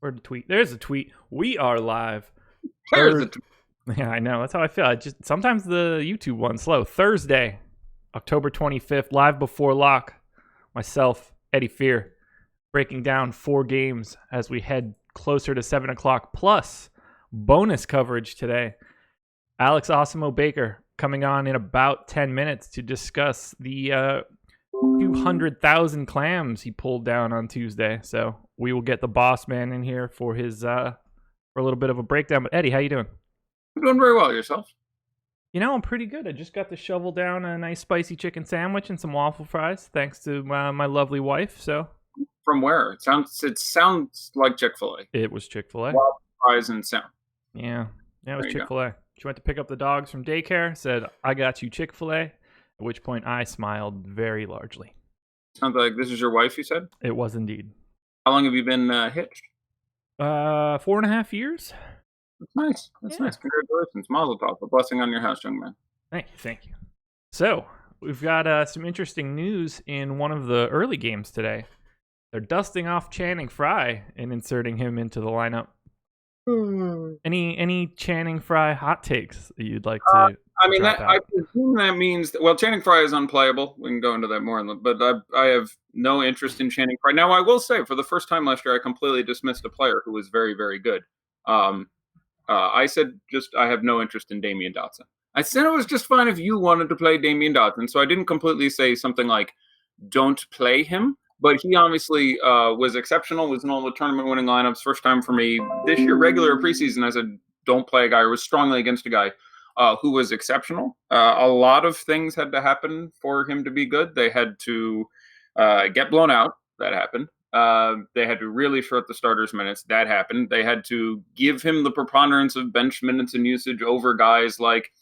Where'd the tweet? There's a tweet. We are live. There's the Yeah, I know. That's how I feel. Sometimes the YouTube one's slow. Thursday, October 25th, live before lock. Myself, Eddie Fear, breaking down 4 games as we head closer to 7 o'clock. Plus, bonus coverage today. Alex Osimo Baker coming on in about 10 minutes to discuss the 200,000 clams he pulled down on Tuesday. So we will get the boss man in here for his for a little bit of a breakdown. But Eddie, how you doing? I'm doing very well. Yourself? You know, I'm pretty good. I just got to shovel down a nice spicy chicken sandwich and some waffle fries, thanks to my lovely wife. So, from where? It sounds like Chick-fil-A. It was Chick-fil-A. Waffle fries and sound. Yeah, it was Chick-fil-A. She went to pick up the dogs from daycare. Said, "I got you Chick-fil-A." At which point, I smiled very largely. Sounds like this is your wife. You said it was indeed. How long have you been hitched? 4.5 years. That's nice. That's nice. Congratulations, Mazel Tov. A blessing on your house, young man. Thank you. So we've got some interesting news in one of the early games today. They're dusting off Channing Frye and inserting him into the lineup. Any Channing Frye hot takes that you'd like to? I presume that means that, Channing Frye is unplayable. We can go into that more, but I have no interest in Channing Frye. Now, I will say, for the first time last year, I completely dismissed a player who was very, very good. I said I have no interest in Damian Dotson. I said it was just fine if you wanted to play Damian Dotson, so I didn't completely say something like, don't play him. But he obviously was exceptional, was in all the tournament-winning lineups. First time for me this year, regular preseason, I said, don't play a guy, or was strongly against a guy who was exceptional. A lot of things had to happen for him to be good. They had to get blown out. That happened. They had to really short the starters' minutes. That happened. They had to give him the preponderance of bench minutes and usage over guys like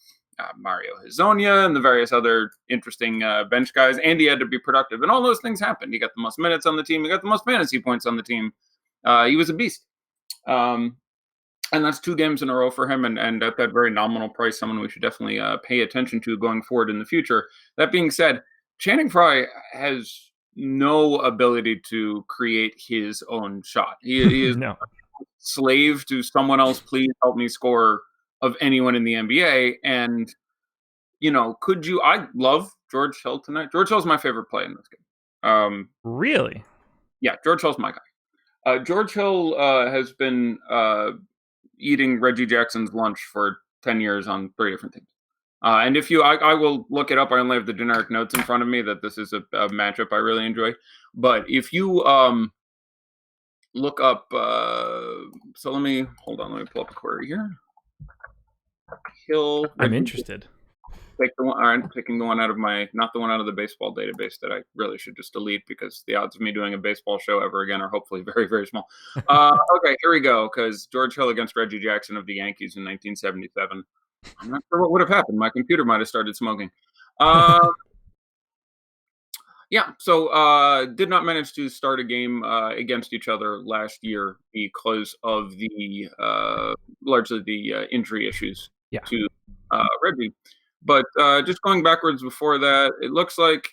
Mario Hezonja and the various other interesting bench guys. And he had to be productive. And all those things happened. He got the most minutes on the team. He got the most fantasy points on the team. He was a beast. And that's 2 games in a row for him. And at that very nominal price, someone we should definitely pay attention to going forward in the future. That being said, Channing Frye has no ability to create his own shot. He is no. a slave to someone else. Please help me score of anyone in the NBA. And, I love George Hill tonight. George Hill's my favorite play in this game. Really? Yeah, George Hill's my guy. George Hill has been eating Reggie Jackson's lunch for 10 years on 3 different teams. And if I will look it up. I only have the generic notes in front of me that this is a matchup I really enjoy. But if you look up, so let me pull up a query here. Hill. I'm interested. I'm picking the one out of not the one out of the baseball database that I really should just delete, because the odds of me doing a baseball show ever again are hopefully very, very small. Okay, here we go. Because George Hill against Reggie Jackson of the Yankees in 1977. I'm not sure what would have happened. My computer might have started smoking. So did not manage to start a game against each other last year because of the largely the injury issues to Reggie. But just going backwards before that, it looks like,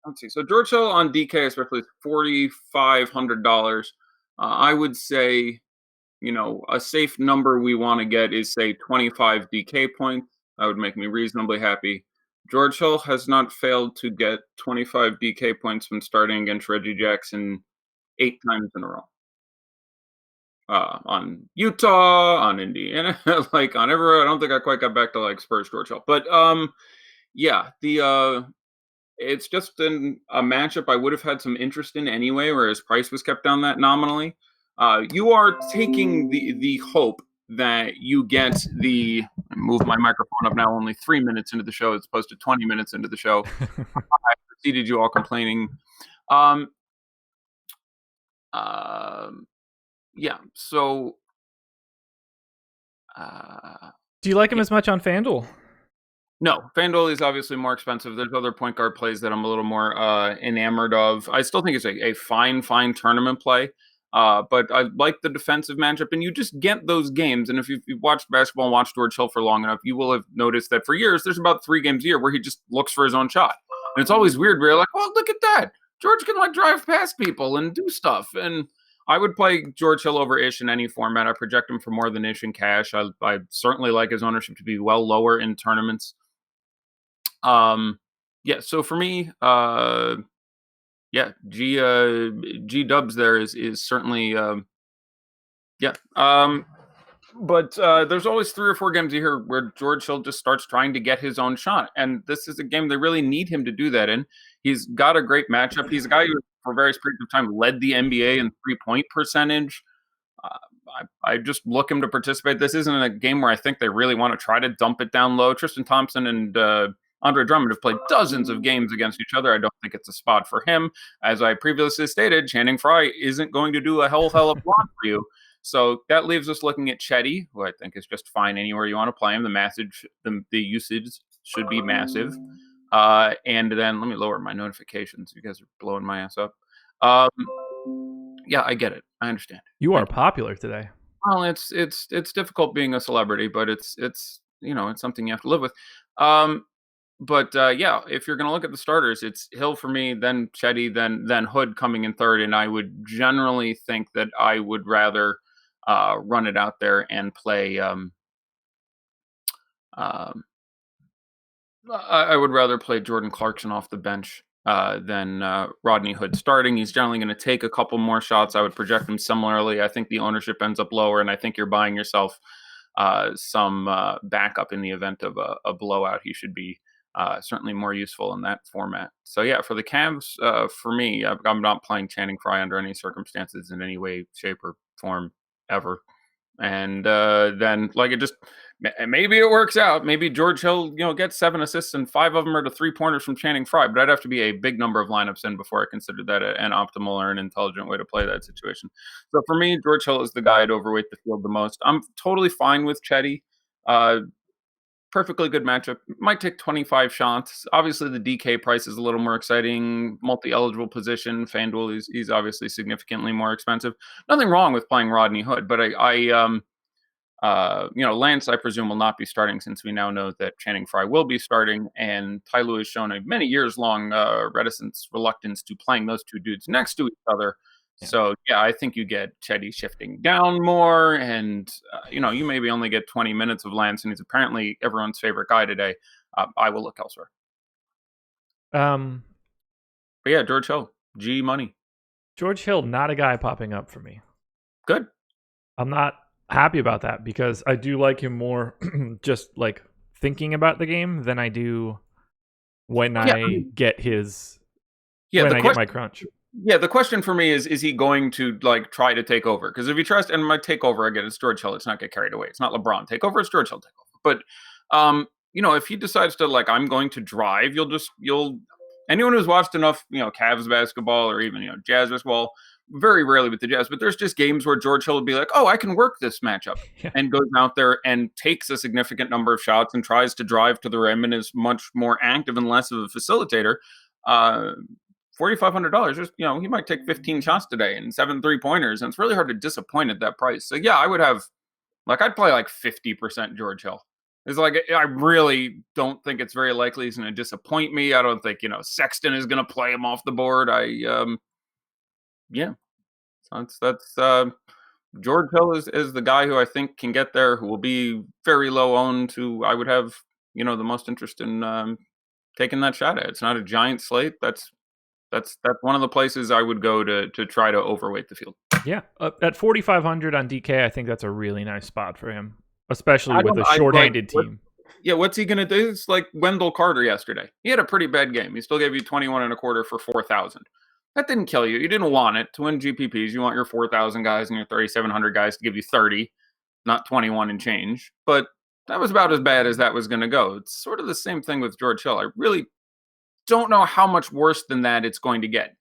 let's see. So George Hill on DK especially is $4,500. I would say, a safe number we want to get is, say, 25 DK points. That would make me reasonably happy. George Hill has not failed to get 25 DK points when starting against Reggie Jackson 8 times in a row. On Utah, on Indiana, on everywhere. I don't think I quite got back to Spurs George Hill. But it's just a matchup I would have had some interest in anyway, where his price was kept down that nominally. You are taking the hope that you get move my microphone up now only 3 minutes into the show as opposed to 20 minutes into the show. I preceded you all complaining. So do you like him as much on FanDuel? No, FanDuel is obviously more expensive. There's other point guard plays that I'm a little more enamored of. I still think it's a fine tournament play. But I like the defensive matchup, and you just get those games. And if you've watched basketball and watched George Hill for long enough, you will have noticed that for years, there's about 3 games a year where he just looks for his own shot. And it's always weird where you're like, well, look at that. George can drive past people and do stuff. And I would play George Hill over Ish in any format. I project him for more than Ish in cash. I certainly like his ownership to be well lower in tournaments. Yeah. So for me, yeah, G Dubs there is certainly yeah. But there's always 3 or 4 games a year where George Hill just starts trying to get his own shot, and this is a game they really need him to do that in. He's got a great matchup. He's a guy who, for various periods of time, led the NBA in 3-point percentage. Uh, I just look him to participate. This isn't a game where I think they really want to try to dump it down low. Tristan Thompson and Andre Drummond have played dozens of games against each other. I don't think it's a spot for him. As I previously stated, Channing Frye isn't going to do a hell of a lot for you. So that leaves us looking at Chetty, who I think is just fine anywhere you want to play him. The usage should be massive. And then let me lower my notifications. You guys are blowing my ass up. Yeah, I get it. I understand. You are popular today. Well, it's difficult being a celebrity, but it's something you have to live with. But yeah, if you're going to look at the starters, it's Hill for me, then Chetty, then Hood coming in third, and I would generally think that I would rather run it out there and play. I would rather play Jordan Clarkson off the bench than Rodney Hood starting. He's generally going to take a couple more shots. I would project him similarly. I think the ownership ends up lower, and I think you're buying yourself some backup in the event of a blowout. He should be certainly more useful in that format. So yeah, for the Cavs, for me, I'm not playing Channing Frye under any circumstances in any way, shape, or form ever. And then maybe it works out. Maybe George Hill, gets 7 assists and 5 of them are to 3-pointers from Channing Frye. But I'd have to be a big number of lineups in before I considered that an optimal or an intelligent way to play that situation. So for me, George Hill is the guy I'd overweight the field the most. I'm totally fine with Chetty. Perfectly good matchup. Might take 25 shots. Obviously, the DK price is a little more exciting. Multi-eligible position. FanDuel he's obviously significantly more expensive. Nothing wrong with playing Rodney Hood, but Lance, I presume, will not be starting since we now know that Channing Frye will be starting, and Ty Lue has shown a many years-long reluctance to playing those two dudes next to each other. Yeah. So, yeah, I think you get Chetty shifting down more, and, you maybe only get 20 minutes of Lance, and he's apparently everyone's favorite guy today. I will look elsewhere. But, yeah, George Hill, G money. George Hill, not a guy popping up for me. Good. I'm not happy about that because I do like him more just, like, thinking about the game than I do when I get his... when I get my crunch. Yeah, the question for me is he going to try to take over? Because if you trust, and my takeover again, it's George Hill. Let's not get carried away. It's not LeBron takeover. It's George Hill takeover. But if he decides to I'm going to drive, anyone who's watched enough Cavs basketball or even Jazz basketball, very rarely with the Jazz, but there's just games where George Hill would be like, oh, I can work this matchup, and goes out there and takes a significant number of shots and tries to drive to the rim and is much more active and less of a facilitator. $4,500, he might take 15 shots today and 7 3-pointers, and it's really hard to disappoint at that price. So yeah, I would have, I'd play 50% George Hill. It's I really don't think it's very likely he's going to disappoint me. I don't think, Sexton is going to play him off the board. That's George Hill is the guy who I think can get there, who will be very low owned, who I would have, the most interest in taking that shot at. It's not a giant slate. That's one of the places I would go to try to overweight the field. Yeah, at 4,500 on DK, I think that's a really nice spot for him, especially with a shorthanded team. What's he going to do? It's like Wendell Carter yesterday. He had a pretty bad game. He still gave you 21 and a quarter for 4,000. That didn't kill you. You didn't want it to win GPPs. You want your 4,000 guys and your 3,700 guys to give you 30, not 21 and change. But that was about as bad as that was going to go. It's sort of the same thing with George Hill. I really don't know how much worse than that it's going to get.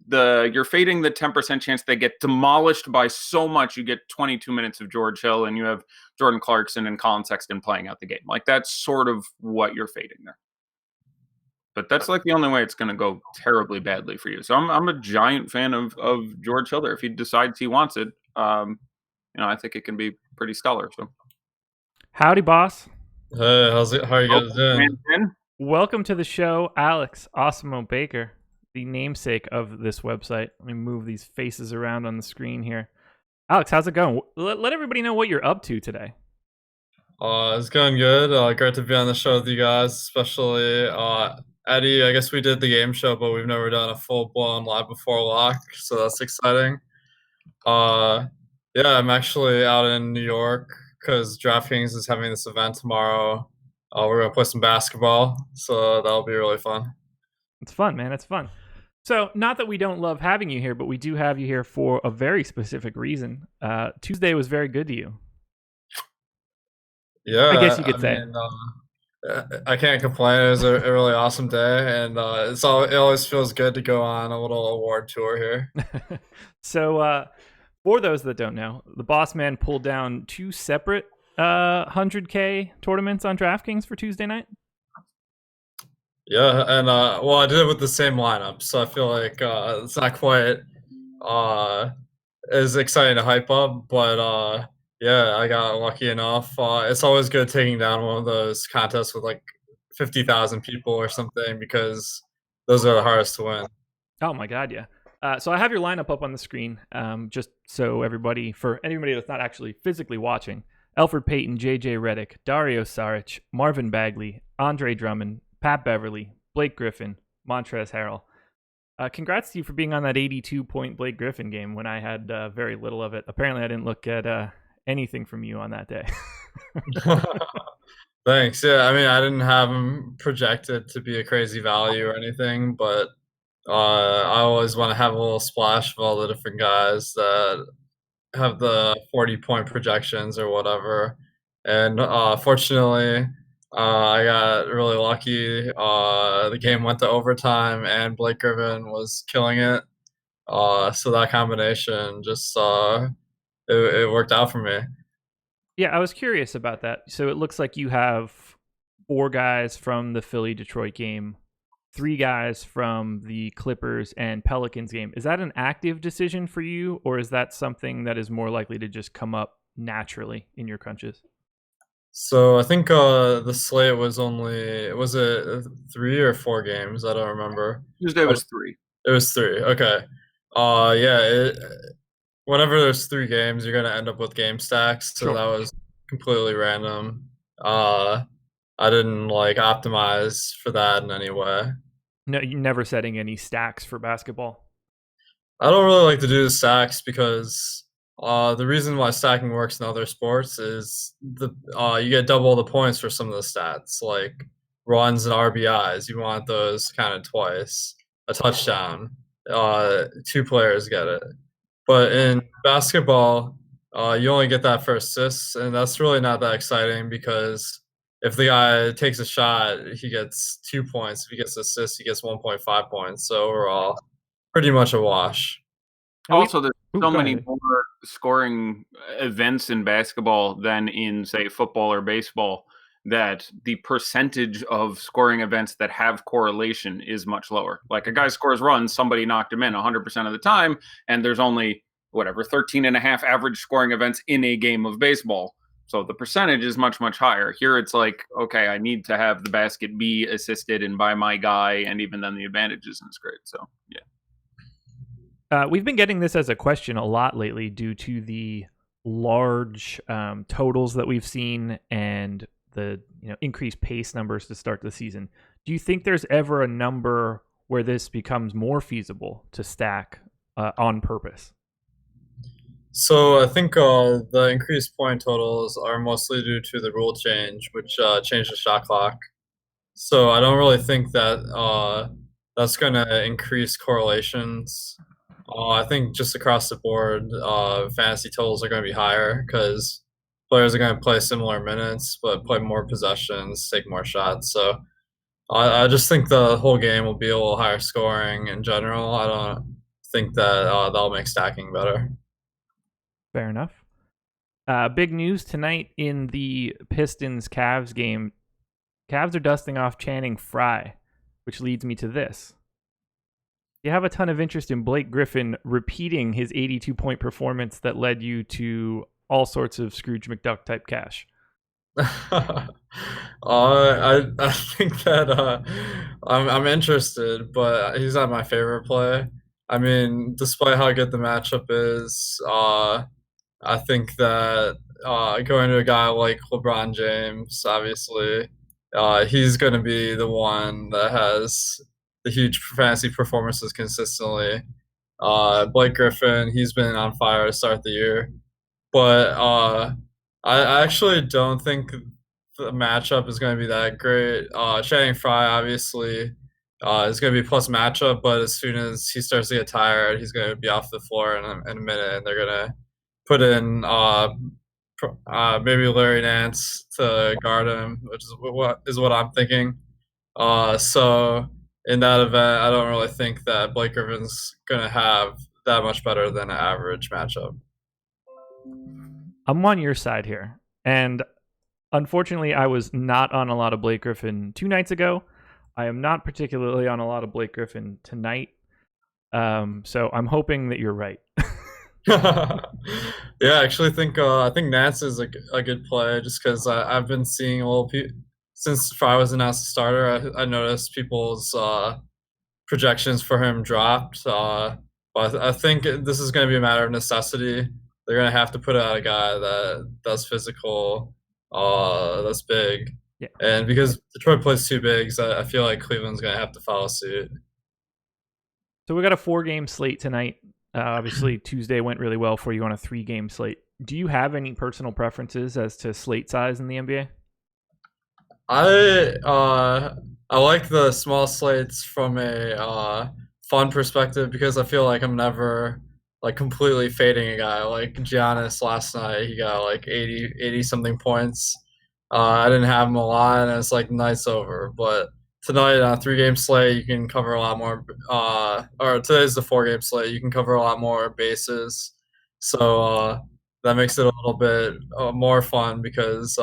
You're fading the 10% chance they get demolished by so much. You get 22 minutes of George Hill and you have Jordan Clarkson and Colin Sexton playing out the game. That's sort of what you're fading there. But that's the only way it's going to go terribly badly for you. So I'm a giant fan of George Hill there. If he decides he wants it, I think it can be pretty stellar. So, howdy, boss. Hey, how's it? How are you guys doing? Welcome to the show, Alex Osmo Baker. the namesake of this website. Let me move these faces around on the screen here. Alex, how's it going? Let everybody know what you're up to today. It's going good. Great to be on the show with you guys, especially Eddie. I guess we did the game show, but we've never done a full-blown live before lock, so that's exciting. Yeah, I'm actually out in New York because DraftKings is having this event tomorrow. We're gonna play some basketball, so that'll be really fun. It's fun, man. It's fun. So, not that we don't love having you here, but we do have you here for a very specific reason. Tuesday was very good to you. Yeah, I guess you could say. I can't complain. It was a really awesome day, and it always feels good to go on a little award tour here. So, for those that don't know, the Boss Man pulled down 2 separate 100K tournaments on DraftKings for Tuesday night. Yeah, and well, I did it with the same lineup, so I feel like it's not quite as exciting to hype up, but yeah, I got lucky enough. It's always good taking down one of those contests with like 50,000 people or something because those are the hardest to win. Oh my God, yeah. So I have your lineup up on the screen, just so for anybody that's not actually physically watching. Elfrid Payton, JJ Redick, Dario Saric, Marvin Bagley, Andre Drummond, Pat Beverly, Blake Griffin, Montrezl Harrell. Congrats to you for being on that 82-point Blake Griffin game when I had very little of it. Apparently, I didn't look at anything from you on that day. Thanks. Yeah, I mean, I didn't have him projected to be a crazy value or anything, but I always want to have a little splash of all the different guys that have the 40-point projections or whatever. And fortunately, I got really lucky. The game went to overtime, and Blake Griffin was killing it. So that combination just it worked out for me. Yeah, I was curious about that. So it looks like you have 4 guys from the Philly-Detroit game, 3 guys from the Clippers and Pelicans game. Is that an active decision for you, or is that something that is more likely to just come up naturally in your crunches? So I think the slate was it 3 or 4 games? I don't remember. Tuesday was 3. It was 3. Okay. Yeah. Whenever there's 3 games, you're gonna end up with game stacks. So Sure. that was completely random. I didn't like optimize for that in any way. No, you're never setting any stacks for basketball. I don't really like to do the stacks because the reason why stacking works in other sports is you get double the points for some of the stats, like runs and RBIs. You want those counted twice. A touchdown, 2 players get it. But in basketball, you only get that for assists, and that's really not that exciting because if the guy takes a shot, he gets 2 points. If he gets assists, he gets 1.5 points. So overall, pretty much a wash. Also, there's so many more scoring events in basketball than in, say, football or baseball, that the percentage of scoring events that have correlation is much lower. Like a guy scores runs, somebody knocked him in 100% of the time, and there's only, 13 and a half average scoring events in a game of baseball. So the percentage is much, much higher. Here it's like, okay, I need to have the basket be assisted and by my guy, and even then the advantage isn't as great. So, yeah. We've been getting this as a question a lot lately due to the large totals that we've seen and the increased pace numbers to start the season. Do you think there's ever a number where this becomes more feasible to stack on purpose? So I think the increased point totals are mostly due to the rule change, which changed the shot clock. So I don't really think that that's going to increase correlations. I think just across the board, fantasy totals are going to be higher because players are going to play similar minutes, but play more possessions, take more shots. So I just think the whole game will be a little higher scoring in general. I don't think that that'll make stacking better. Fair enough. Big news tonight in the Pistons-Cavs game. Cavs are dusting off Channing Frye, which leads me to this. You have a ton of interest in Blake Griffin repeating his 82-point performance that led you to all sorts of Scrooge McDuck type cash. I think that I'm interested, but he's not my favorite play. I mean, despite how good the matchup is, I think that going to a guy like LeBron James, obviously, he's going to be the one that has the huge fantasy performances consistently. Blake Griffin, he's been on fire to start the year, but I actually don't think the matchup is going to be that great. Channing Frye, obviously, is going to be plus matchup, but as soon as he starts to get tired, he's going to be off the floor in a minute, and they're going to put in maybe Larry Nance to guard him, which is what I'm thinking. So in that event, I don't really think that Blake Griffin's going to have that much better than an average matchup. I'm on your side here. And unfortunately, I was not on a lot of Blake Griffin 2 nights ago. I am not particularly on a lot of Blake Griffin tonight. So I'm hoping that you're right. Yeah, I actually think I think Nance is a good play just because I've been seeing a little since Fry was announced a starter. I noticed people's projections for him dropped. But I think this is going to be a matter of necessity. They're going to have to put out a guy that's physical, that's big, Yeah. and because Detroit plays 2 bigs, I feel like Cleveland's going to have to follow suit. So we got a 4-game slate tonight. Obviously, Tuesday went really well for you on a 3-game slate. Do you have any personal preferences as to slate size in the NBA? I like the small slates from a fun perspective because I feel like I'm never like completely fading a guy. Like Giannis last night, he got like 80 something points. I didn't have him a lot, and it's like night's over. But tonight on a 3-game slate, you can cover a lot more. Or today's the 4-game slate, you can cover a lot more bases. So that makes it a little bit more fun because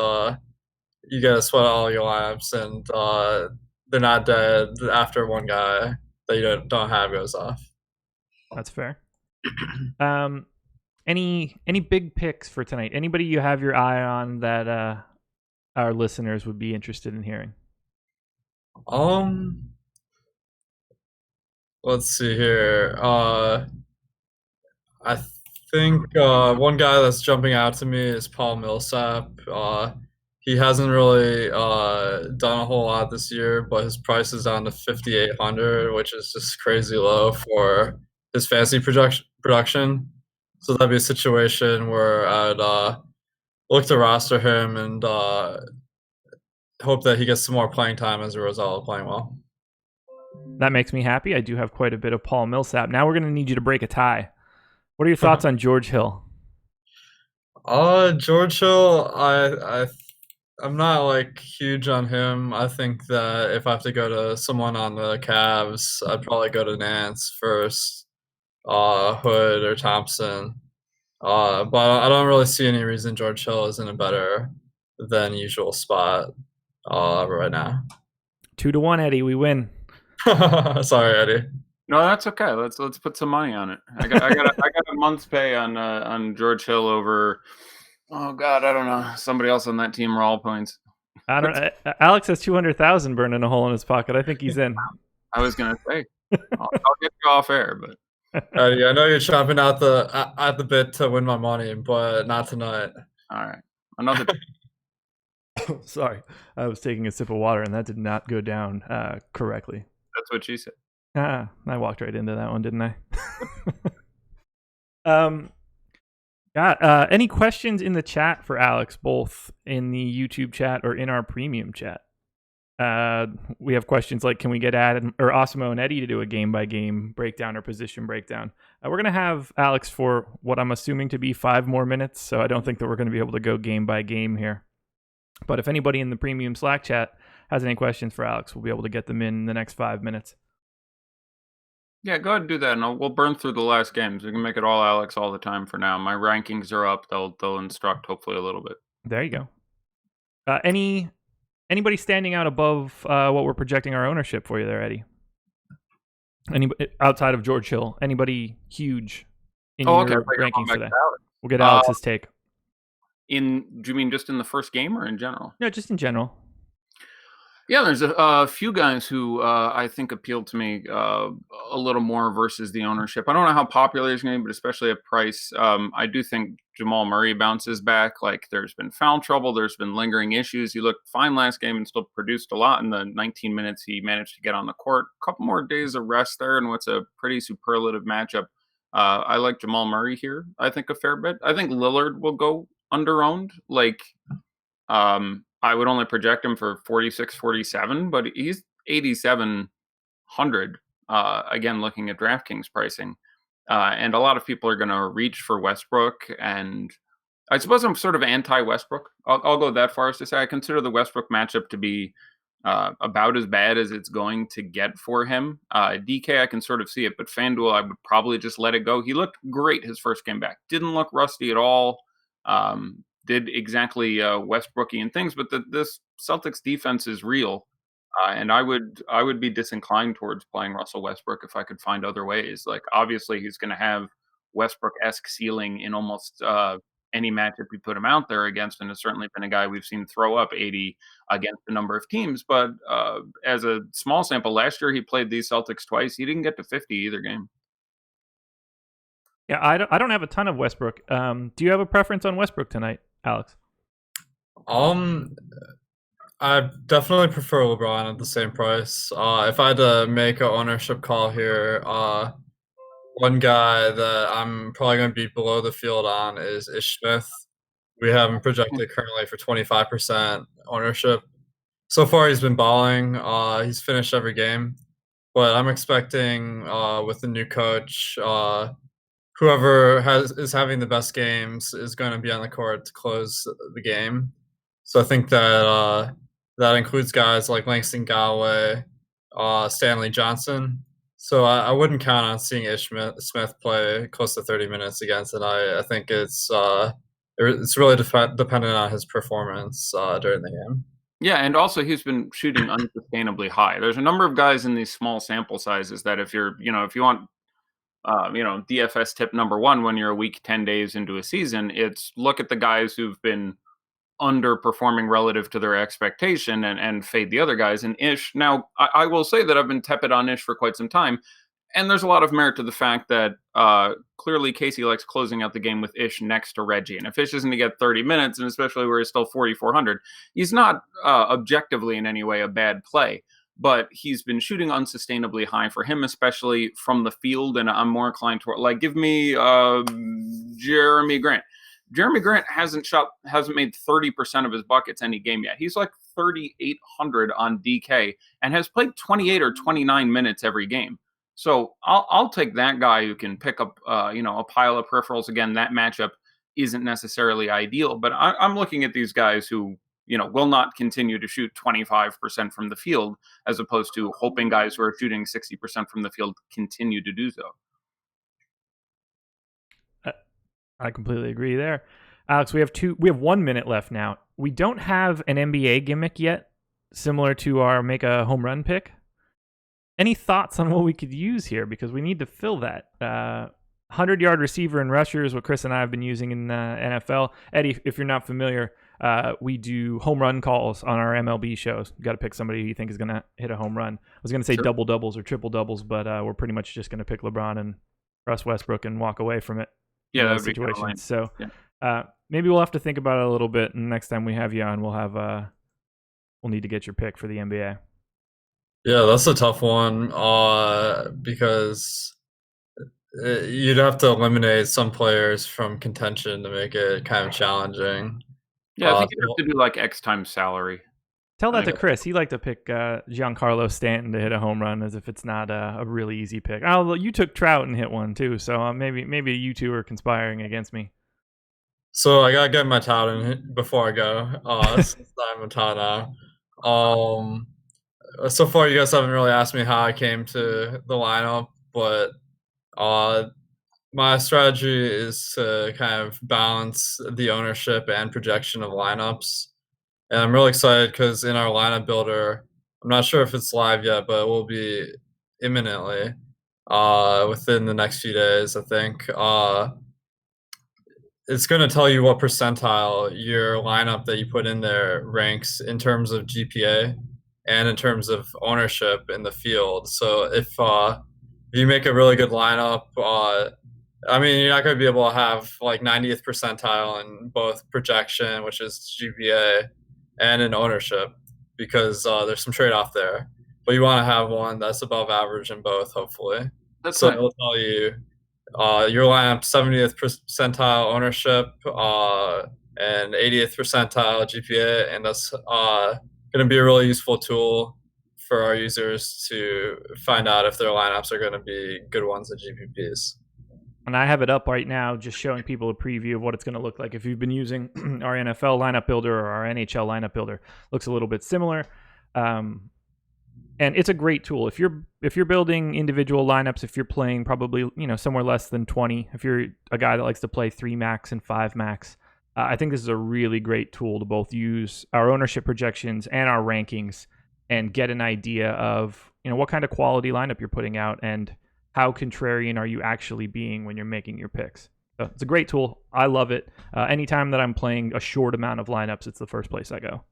you get to sweat all your lineups, and they're not dead after one guy that you don't have goes off. That's fair. Any big picks for tonight? Anybody you have your eye on that our listeners would be interested in hearing? Let's see here. I think one guy that's jumping out to me is Paul Millsap. He hasn't really done a whole lot this year, but his price is down to 5,800, which is just crazy low for his fantasy production. So that'd be a situation where I'd look to roster him and hope that he gets some more playing time as a result of playing well. That makes me happy. I do have quite a bit of Paul Millsap. Now we're going to need you to break a tie. What are your thoughts on George Hill? George Hill, I'm not like huge on him. I think that if I have to go to someone on the Cavs, I'd probably go to Nance first, Hood or Thompson. But I don't really see any reason George Hill is in a better than usual spot right now. 2-1, Eddie. We win. Sorry, Eddie. No, that's okay. Let's put some money on it. I got a month's pay on George Hill over. Oh God, I don't know. Somebody else on that team, Raw points. I don't. Alex has 200,000 burning a hole in his pocket. I think he's in. I was gonna say, I'll get you off air, but Eddie, I know you're chomping at the bit to win my money, but not tonight. All right, another. Sorry, I was taking a sip of water and that did not go down correctly. That's what she said. I walked right into that one, didn't I? Any questions in the chat for Alex, both in the YouTube chat or in our premium chat? We have questions like, can we get Adam or Osimo and Eddie to do a game-by-game breakdown or position breakdown? We're going to have Alex for what I'm assuming to be 5 more minutes, so I don't think that we're going to be able to go game-by-game here. But if anybody in the premium Slack chat has any questions for Alex, we'll be able to get them in the next 5 minutes. Yeah, go ahead and do that, and we'll burn through the last games. We can make it all Alex all the time for now. My rankings are up. They'll instruct hopefully a little bit. There you go. Anybody standing out above what we're projecting our ownership for you there, Eddie? Anybody outside of George Hill? Anybody huge in your rankings today? We'll get Alex's take. Do you mean just in the first game or in general? No, just in general. Yeah, there's a few guys who I think appealed to me a little more versus the ownership. I don't know how popular he's going to be, but especially at price, I do think Jamal Murray bounces back. Like, there's been foul trouble, there's been lingering issues. He looked fine last game and still produced a lot in the 19 minutes he managed to get on the court. A couple more days of rest there, and what's a pretty superlative matchup. I like Jamal Murray here, I think, a fair bit. I think Lillard will go under-owned. Like, I would only project him for 46, 47, but he's 8,700. Again, looking at DraftKings pricing, and a lot of people are going to reach for Westbrook, and I suppose I'm sort of anti-Westbrook. I'll go that far as to say I consider the Westbrook matchup to be about as bad as it's going to get for him. DK, I can sort of see it, but FanDuel, I would probably just let it go. He looked great his first game back. Didn't look rusty at all. Did exactly Westbrookian things, but this Celtics defense is real, and I would be disinclined towards playing Russell Westbrook if I could find other ways. Like, obviously, he's going to have Westbrook-esque ceiling in almost any matchup we put him out there against, and has certainly been a guy we've seen throw up 80 against a number of teams. But as a small sample, last year he played these Celtics twice. He didn't get to 50 either game. Yeah, I don't have a ton of Westbrook. Do you have a preference on Westbrook tonight, Alex? I definitely prefer LeBron at the same price. If I had to make an ownership call here, one guy that I'm probably going to be below the field on is Ish Smith. We have him projected currently for 25% ownership. So far, he's been balling. He's finished every game. But I'm expecting with the new coach, whoever is having the best games is going to be on the court to close the game. So I think that that includes guys like Langston Galloway, Stanley Johnson. So I wouldn't count on seeing Ish Smith play close to 30 minutes again tonight. I think it's really dependent on his performance during the game. Yeah, and also he's been shooting unsustainably high. There's a number of guys in these small sample sizes that if you want DFS tip number one when you're a week 10 days into a season, it's look at the guys who've been underperforming relative to their expectation and fade the other guys. And Ish, now I will say that I've been tepid on Ish for quite some time, and there's a lot of merit to the fact that clearly Casey likes closing out the game with Ish next to Reggie. And if Ish isn't to get 30 minutes, and especially where he's still 4,400, he's not objectively in any way a bad play. But he's been shooting unsustainably high for him, especially from the field. And I'm more inclined to give me Jeremy Grant. Jeremy Grant hasn't made 30% of his buckets any game yet. He's like 3,800 on DK and has played 28 or 29 minutes every game. So I'll take that guy who can pick up a pile of peripherals. Again, that matchup isn't necessarily ideal, but I'm looking at these guys who will not continue to shoot 25% from the field, as opposed to hoping guys who are shooting 60% from the field continue to do so. I completely agree there. Alex, we have 1 minute left now. We don't have an NBA gimmick yet, similar to our make a home run pick. Any thoughts on what we could use here? Because we need to fill that. 100-yard receiver and rusher is what Chris and I have been using in NFL. Eddie, if you're not familiar, we do home run calls on our MLB shows. You got to pick somebody you think is going to hit a home run. I was going to say Sure. double doubles or triple doubles, but we're pretty much just going to pick LeBron and Russ Westbrook and walk away from it. Yeah, that would situation. be kind of So yeah. Maybe we'll have to think about it a little bit. And next time we have you on, we'll need to get your pick for the NBA. Yeah, that's a tough one because you'd have to eliminate some players from contention to make it kind of challenging. Yeah, I think you have to do like X times salary. Tell that to Chris. He liked to pick Giancarlo Stanton to hit a home run as if it's not a really easy pick. Oh, you took Trout and hit one too, so maybe you two are conspiring against me. So I gotta get my tout in before I go. Since I'm a tout now. So far, you guys haven't really asked me how I came to the lineup, but my strategy is to kind of balance the ownership and projection of lineups. And I'm really excited because in our lineup builder, I'm not sure if it's live yet, but it will be imminently within the next few days, I think. it's going to tell you what percentile your lineup that you put in there ranks in terms of GPA and in terms of ownership in the field. So if you make a really good lineup, I mean, you're not going to be able to have like 90th percentile in both projection, which is GPA, and in ownership because there's some trade off there. But you want to have one that's above average in both, hopefully. That's So fine. it'll tell you your lineup 70th percentile ownership and 80th percentile GPA, and that's going to be a really useful tool for our users to find out if their lineups are going to be good ones at GPPs. And I have it up right now, just showing people a preview of what it's going to look like. If you've been using our NFL lineup builder or our NHL lineup builder, looks a little bit similar. And it's a great tool. If you're building individual lineups, if you're playing probably somewhere less than 20, if you're a guy that likes to play 3 max and 5 max, I think this is a really great tool to both use our ownership projections and our rankings and get an idea of what kind of quality lineup you're putting out and how contrarian are you actually being when you're making your picks. So it's a great tool. I love it. Anytime that I'm playing a short amount of lineups, it's the first place I go.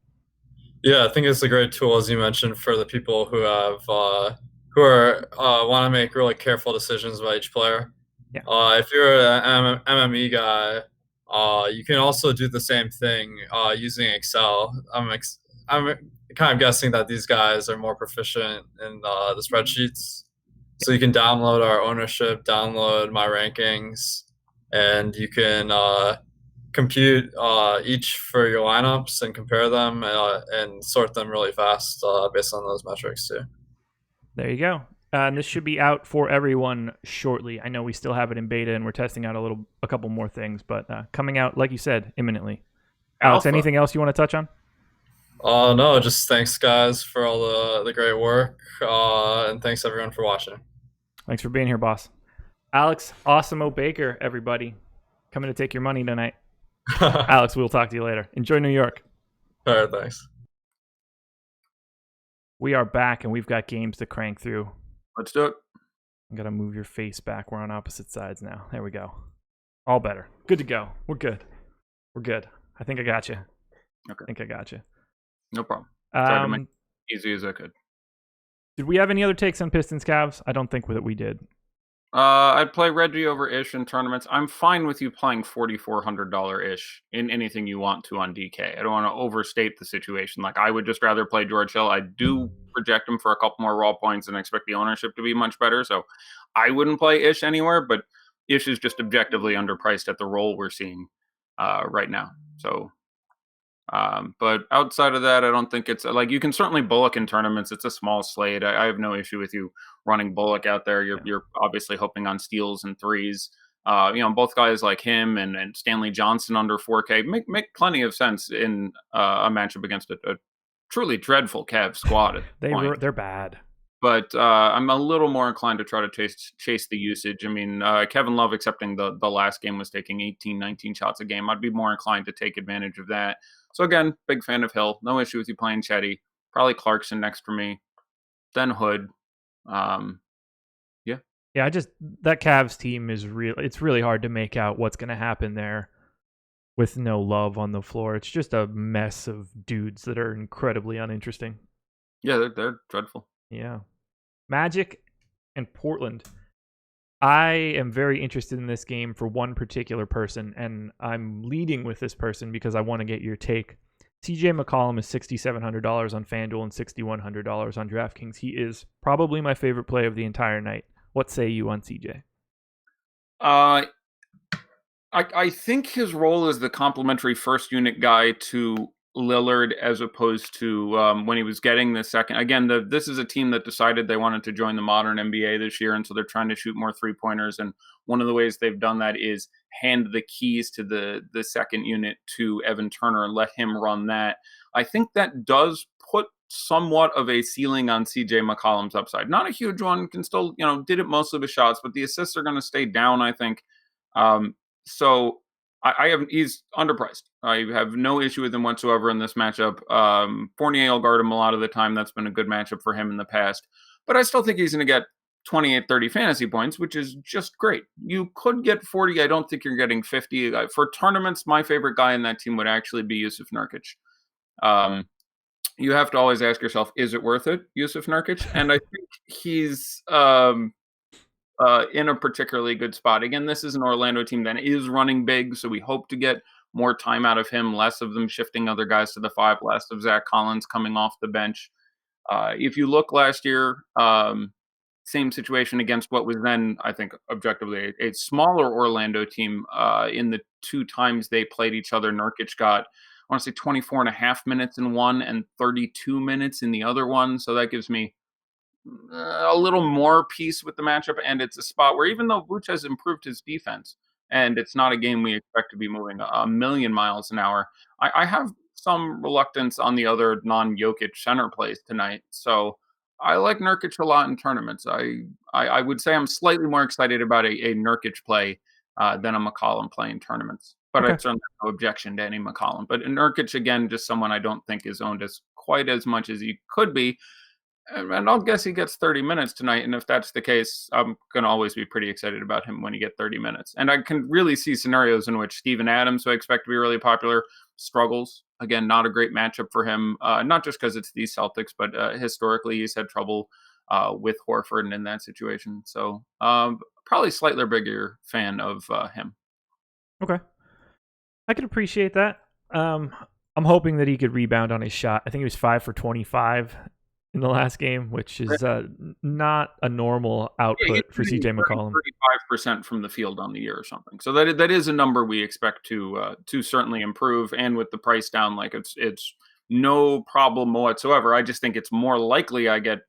Yeah, I think it's a great tool, as you mentioned, for the people who have who are want to make really careful decisions about each player. Yeah. If you're an MME guy, you can also do the same thing using Excel. I'm kind of guessing that these guys are more proficient in the spreadsheets. So you can download our ownership, download my rankings, and you can compute each for your lineups and compare them and sort them really fast based on those metrics too. There you go. And this should be out for everyone shortly. I know we still have it in beta and we're testing out a couple more things, but coming out, like you said, imminently. Alex, anything else you want to touch on? No, just thanks guys for all the great work, and thanks everyone for watching. Thanks for being here, boss. Alex Awesome Baker, everybody, coming to take your money tonight. Alex, we'll talk to you later. Enjoy New York. All right, thanks. We are back and we've got games to crank through. Let's do it. I'm going to move your face back. We're on opposite sides now. There we go. All better. Good to go. We're good. We're good. I think I got you. Okay. I think I got you. No problem. Tried to make it easy as I could. Did we have any other takes on Pistons Cavs? I don't think that we did. I'd play Reggie over Ish in tournaments. I'm fine with you playing $4,400 Ish in anything you want to on DK. I don't want to overstate the situation. Like, I would just rather play George Hill. I do project him for a couple more raw points and expect the ownership to be much better. So I wouldn't play Ish anywhere, but Ish is just objectively underpriced at the role we're seeing right now. So, but outside of that, I don't think it's like, you can certainly Bullock in tournaments. It's a small slate. I have no issue with you running Bullock out there. You're obviously hoping on steals and threes. Both guys like him and Stanley Johnson under 4K make plenty of sense in a matchup against a truly dreadful Cavs squad. They're bad. But I'm a little more inclined to try to chase the usage. I mean, Kevin Love, excepting the last game, was taking 18, 19 shots a game. I'd be more inclined to take advantage of that. So again, big fan of Hill. No issue with you playing Chetty. Probably Clarkson next for me. Then Hood. Yeah, that Cavs team is real. It's really hard to make out what's going to happen there with no Love on the floor. It's just a mess of dudes that are incredibly uninteresting. Yeah, they're dreadful. Yeah. Magic and Portland. I am very interested in this game for one particular person, and I'm leading with this person because I want to get your take. CJ McCollum is $6,700 on FanDuel and $6,100 on DraftKings. He is probably my favorite play of the entire night. What say you on CJ? I think his role as the complementary first unit guy to Lillard, as opposed to when he was getting the second. Again, this is a team that decided they wanted to join the modern NBA this year, and so they're trying to shoot more three-pointers. And one of the ways they've done that is hand the keys to the second unit to Evan Turner and let him run that. I think that does put somewhat of a ceiling on CJ McCollum's upside. Not a huge one, can still, did it most of his shots, but the assists are going to stay down, I think. So he's underpriced. I have no issue with him whatsoever in this matchup. Fournier will guard him a lot of the time. That's been a good matchup for him in the past. But I still think he's going to get 28, 30 fantasy points, which is just great. You could get 40. I don't think you're getting 50. For tournaments, my favorite guy in that team would actually be Yusuf Nurkic. You have to always ask yourself, is it worth it, Yusuf Nurkic? And I think he's in a particularly good spot. Again, this is an Orlando team that is running big, so we hope to get more time out of him, less of them shifting other guys to the 5, less of Zach Collins coming off the bench. If you look last year, same situation against what was then, I think, objectively a smaller Orlando team. In the 2 times they played each other, Nurkic got, I want to say, 24 and a half minutes in one and 32 minutes in the other one. So that gives me a little more peace with the matchup. And it's a spot where, even though Vooch has improved his defense, and it's not a game we expect to be moving a million miles an hour, I have some reluctance on the other non-Jokic center plays tonight. So I like Nurkic a lot in tournaments. I would say I'm slightly more excited about a Nurkic play than a McCollum play in tournaments. But Okay. I certainly have no objection to any McCollum. But Nurkic, again, just someone I don't think is owned as quite as much as he could be. And I'll guess he gets 30 minutes tonight. And if that's the case, I'm going to always be pretty excited about him when he gets 30 minutes. And I can really see scenarios in which Steven Adams, who I expect to be really popular, struggles. Again, not a great matchup for him, not just because it's the Celtics, but historically he's had trouble with Horford and in that situation. So probably slightly bigger fan of him. Okay. I can appreciate that. I'm hoping that he could rebound on his shot. I think he was 5 for 25 in the last game, which is not a normal output for CJ McCollum. 35% from the field on the year or something. So that is a number we expect to certainly improve. And with the price down, like it's no problem whatsoever. I just think it's more likely I get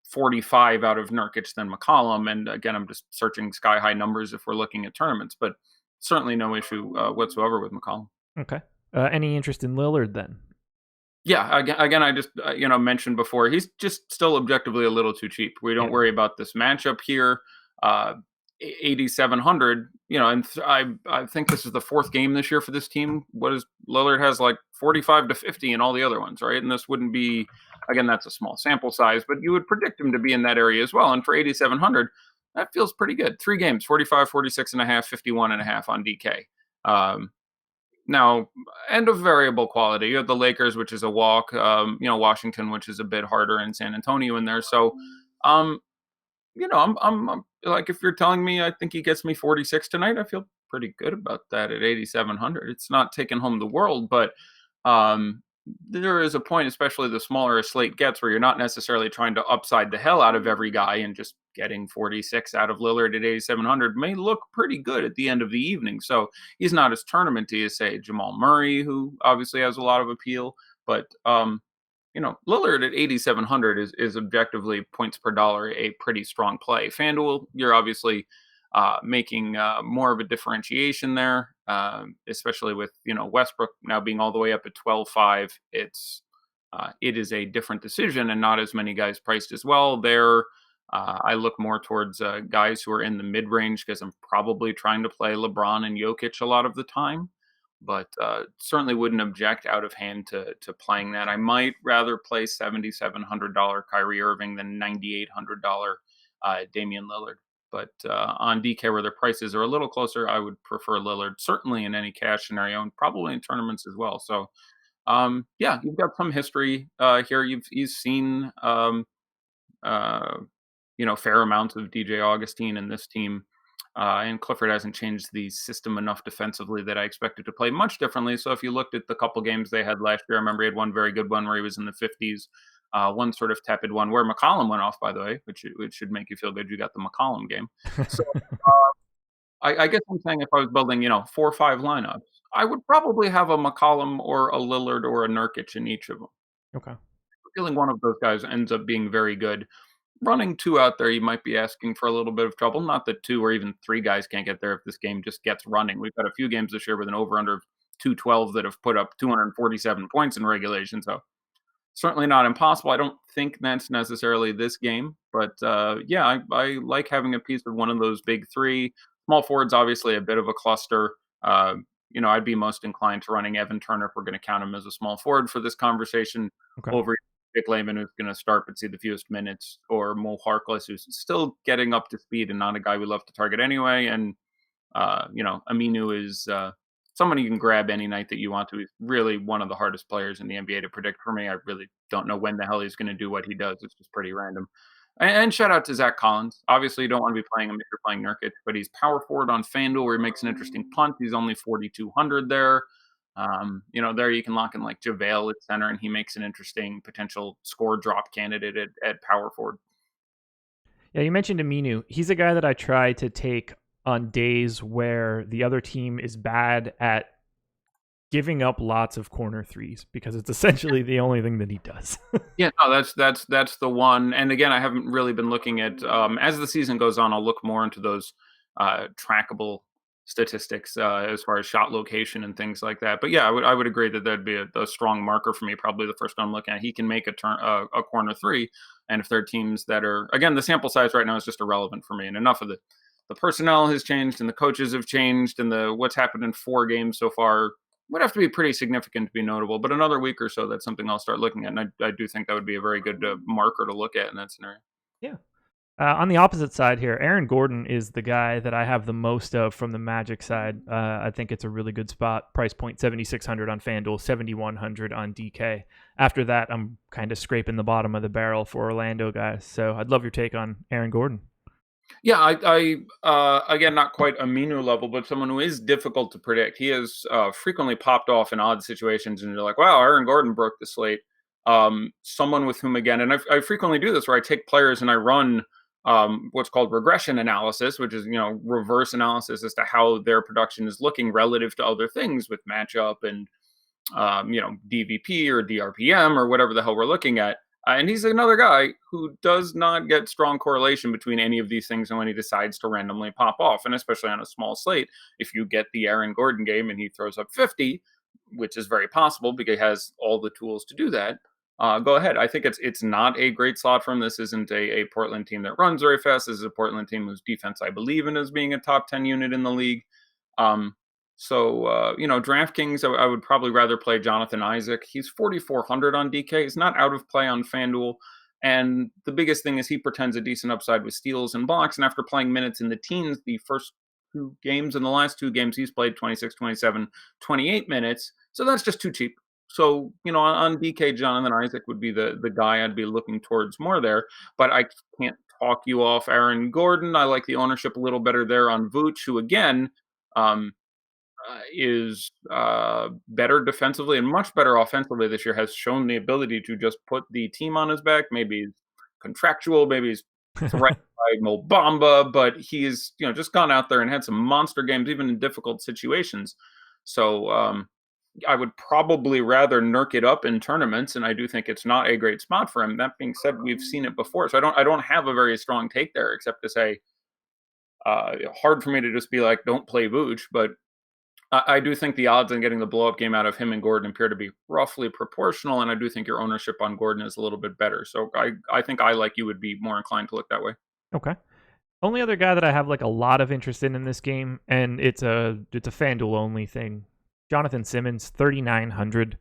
45 out of Nurkic than McCollum. And again, I'm just searching sky high numbers if we're looking at tournaments, but certainly no issue whatsoever with McCollum. Okay. Any interest in Lillard then? Yeah, again, I just mentioned before, he's just still objectively a little too cheap. We don't worry about this matchup here. 8,700, and I think this is the 4th game this year for this team. Lillard has like 45 to 50 in all the other ones, right? And this wouldn't be, again, that's a small sample size, but you would predict him to be in that area as well. And for 8,700, that feels pretty good. 3 games, 45, 46 and a half, 51 and a half on DK. Now, end of variable quality. You have the Lakers, which is a walk. Washington, which is a bit harder, and San Antonio in there. So, I'm like, if you're telling me I think he gets me 46 tonight, I feel pretty good about that at 8,700. It's not taking home the world, but there is a point, especially the smaller a slate gets, where you're not necessarily trying to upside the hell out of every guy, and just getting 46 out of Lillard at 8,700 may look pretty good at the end of the evening. So he's not as tournamenty as, say, Jamal Murray, who obviously has a lot of appeal. But, Lillard at 8,700 is objectively points per dollar a pretty strong play. FanDuel, you're obviously making more of a differentiation there, especially with, Westbrook now being all the way up at 12.5. It is a different decision, and not as many guys priced as well there. I look more towards guys who are in the mid-range, because I'm probably trying to play LeBron and Jokic a lot of the time, but certainly wouldn't object out of hand to playing that. I might rather play $7,700 Kyrie Irving than $9,800 Damian Lillard. But on DK, where their prices are a little closer, I would prefer Lillard, certainly in any cash scenario, and probably in tournaments as well. So, you've got some history here. He's seen fair amounts of DJ Augustine in this team. And Clifford hasn't changed the system enough defensively that I expected to play much differently. So if you looked at the couple games they had last year, I remember he had one very good one where he was in the 50s, one sort of tepid one where McCollum went off, by the way, which should make you feel good. You got the McCollum game. So I guess I'm saying, if I was building, 4 or 5 lineups, I would probably have a McCollum or a Lillard or a Nurkic in each of them. Okay. Feeling one of those guys ends up being very good. Running 2 out there, you might be asking for a little bit of trouble. Not that 2 or even 3 guys can't get there if this game just gets running. We've got a few games this year with an over-under of 212 that have put up 247 points in regulation. So certainly not impossible. I don't think that's necessarily this game. But, I like having a piece of one of those big 3. Small forwards, obviously, a bit of a cluster. I'd be most inclined to running Evan Turner, if we're going to count him as a small forward for this conversation, over Jake Layman, who's going to start but see the fewest minutes, or Mo Harkless, who's still getting up to speed and not a guy we love to target anyway. And Aminu is someone you can grab any night that you want to. He's really one of the hardest players in the NBA to predict for me. I really don't know when the hell he's going to do what he does. It's just pretty random. And shout out to Zach Collins. Obviously, you don't want to be playing him if you're playing Nurkic, but he's power forward on FanDuel where he makes an interesting punt. He's only 4,200 there. There you can lock in like JaVale at center, and he makes an interesting potential score drop candidate at power forward. Yeah, you mentioned Aminu. He's a guy that I try to take on days where the other team is bad at giving up lots of corner threes, because it's essentially the only thing that he does. Yeah, no, that's the one. And again, I haven't really been looking at as the season goes on, I'll look more into those trackable statistics as far as shot location and things like that. But yeah, I would agree that that'd be a strong marker for me. Probably the first one I'm looking at. He can make a corner three, and if there are teams that are, again, the sample size right now is just irrelevant for me. And enough of the personnel has changed and the coaches have changed and what's happened in 4 games so far would have to be pretty significant to be notable. But another week or so, that's something I'll start looking at. And I do think that would be a very good marker to look at in that scenario. Yeah. On the opposite side here, Aaron Gordon is the guy that I have the most of from the Magic side. I think it's a really good spot. Price point 7,600 on FanDuel, 7,100 on DK. After that, I'm kind of scraping the bottom of the barrel for Orlando guys. So I'd love your take on Aaron Gordon. Yeah, I again, not quite Aminu level, but someone who is difficult to predict. He has frequently popped off in odd situations, and you're like, wow, Aaron Gordon broke the slate. Someone with whom, again, and I frequently do this where I take players and I run what's called regression analysis, which is, reverse analysis as to how their production is looking relative to other things with matchup and, DVP or DRPM or whatever the hell we're looking at. And he's another guy who does not get strong correlation between any of these things and when he decides to randomly pop off. And especially on a small slate, if you get the Aaron Gordon game and he throws up 50, which is very possible because he has all the tools to do that, go ahead. I think it's not a great slot for him. This isn't a Portland team that runs very fast. This is a Portland team whose defense I believe in as being a top 10 unit in the league. DraftKings, I would probably rather play Jonathan Isaac. He's 4,400 on DK. He's not out of play on FanDuel. And the biggest thing is he pretends a decent upside with steals and blocks. And after playing minutes in the teens, the first 2 games and the last 2 games, he's played 26, 27, 28 minutes. So that's just too cheap. So, on DK, Jonathan Isaac would be the guy I'd be looking towards more there. But I can't talk you off Aaron Gordon. I like the ownership a little better there on Vooch, who, again, is better defensively and much better offensively this year, has shown the ability to just put the team on his back. Maybe he's contractual, maybe he's threatened by Mo Bamba, but he's just gone out there and had some monster games, even in difficult situations. So I would probably rather Nurk it up in tournaments, and I do think it's not a great spot for him. That being said, we've seen it before, so I don't have a very strong take there, except to say hard for me to just be like, don't play Vooch, but I do think the odds on getting the blow-up game out of him and Gordon appear to be roughly proportional, and I do think your ownership on Gordon is a little bit better. So I think I, like you, would be more inclined to look that way. Okay. Only other guy that I have like a lot of interest in this game, and it's a FanDuel only thing. Jonathan Simmons, 3,900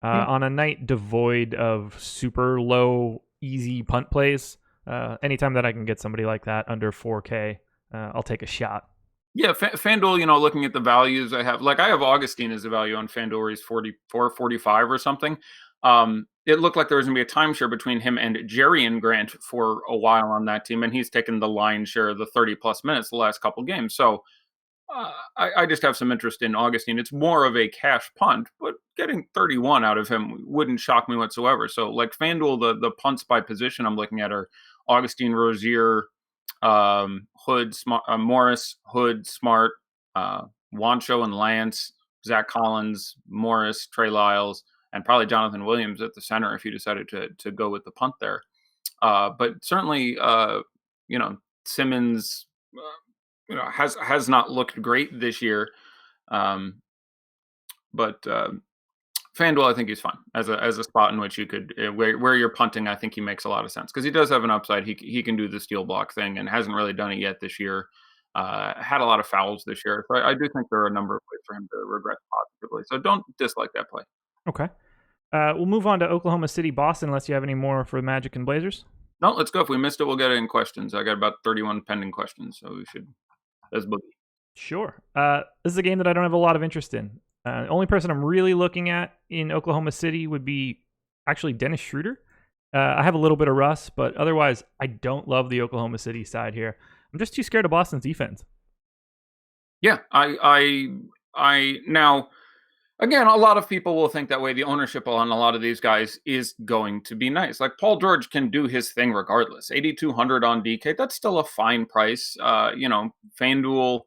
on a night devoid of super low, easy punt plays. Anytime that I can get somebody like that under 4K, I'll take a shot. Yeah, FanDuel, looking at the values I have Augustine as a value on FanDuel where he's 44, 45 or something. It looked like there was going to be a timeshare between him and Jerian Grant for a while on that team, and he's taken the lion's share of the 30-plus minutes the last couple games. So I just have some interest in Augustine. It's more of a cash punt, but getting 31 out of him wouldn't shock me whatsoever. So, like FanDuel, the punts by position I'm looking at are Augustine, Rozier, Hood, Morris, Hood, Smart, Wancho and Lance, Zach Collins, Morris, Trey Lyles, and probably Jonathan Williams at the center if you decided to go with the punt there. But certainly, Simmons, has not looked great this year. But FanDuel, I think he's fine as a spot in which you could where you're punting. I think he makes a lot of sense because he does have an upside. He can do the steal block thing and hasn't really done it yet this year. Had a lot of fouls this year, so I do think there are a number of ways for him to regress positively. So don't dislike that play. Okay. We'll move on to Oklahoma City, Boston, unless you have any more for Magic and Blazers. No, let's go. If we missed it, we'll get it in questions. I got about 31 pending questions, so we should. Let's boogie. Sure. This is a game that I don't have a lot of interest in. The only person I'm really looking at in Oklahoma City would be actually Dennis Schroeder. I have a little bit of Russ, but otherwise, I don't love the Oklahoma City side here. I'm just too scared of Boston's defense. Yeah, I now, again, a lot of people will think that way. The ownership on a lot of these guys is going to be nice. Like Paul George can do his thing regardless. 8,200 on DK, that's still a fine price. FanDuel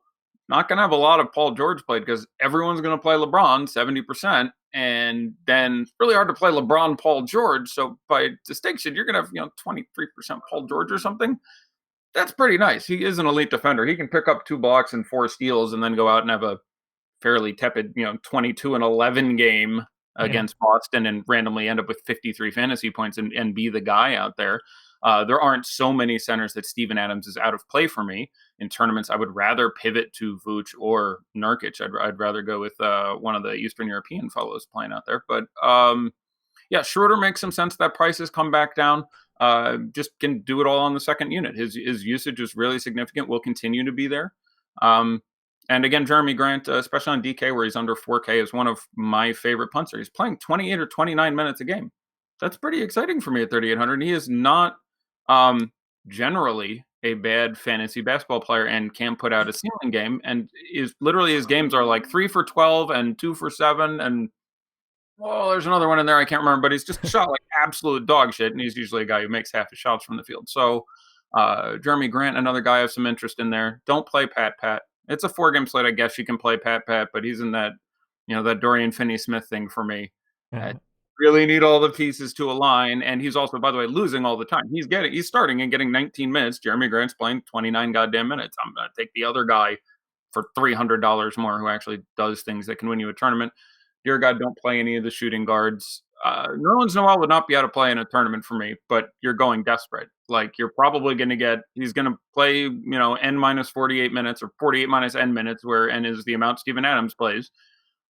not going to have a lot of Paul George played because everyone's going to play LeBron 70%, and then it's really hard to play LeBron, Paul George. So by distinction, you're going to have 23% Paul George or something. That's pretty nice. He is an elite defender. He can pick up 2 blocks and 4 steals and then go out and have a fairly tepid, 22-11 game against Boston and randomly end up with 53 fantasy points and be the guy out there. There aren't so many centers that Steven Adams is out of play for me. In tournaments, I would rather pivot to Vooch or Nurkic. I'd rather go with one of the Eastern European fellows playing out there. But yeah, Schroeder makes some sense. That price has come back down. Just can do it all on the second unit. His usage is really significant. Will continue to be there. And again, Jeremy Grant, especially on DK where he's under 4K, is one of my favorite punters. He's playing 28 or 29 minutes a game. That's pretty exciting for me at 3,800. He is not generally a bad fantasy basketball player and can put out a ceiling game. And is literally his games are like 3 for 12 and 2 for 7 and there's another one in there I can't remember, but he's just shot like absolute dog shit, and he's usually a guy who makes half his shots from the field. So Jeremy Grant, another guy I have some interest in there. Don't play Pat. It's a 4-game slate. I guess you can play Pat, but he's in that, that Dorian Finney-Smith thing for me. Really need all the pieces to align, and he's also, by the way, losing all the time. He's starting and getting 19 minutes. Jeremy Grant's playing 29 goddamn minutes. I'm going to take the other guy for $300 more who actually does things that can win you a tournament. Dear God, don't play any of the shooting guards. Nerlens Noel would not be out of play in a tournament for me, but you're going desperate. Like, you're probably going to he's going to play, N minus 48 minutes or 48 minus N minutes, where N is the amount Steven Adams plays.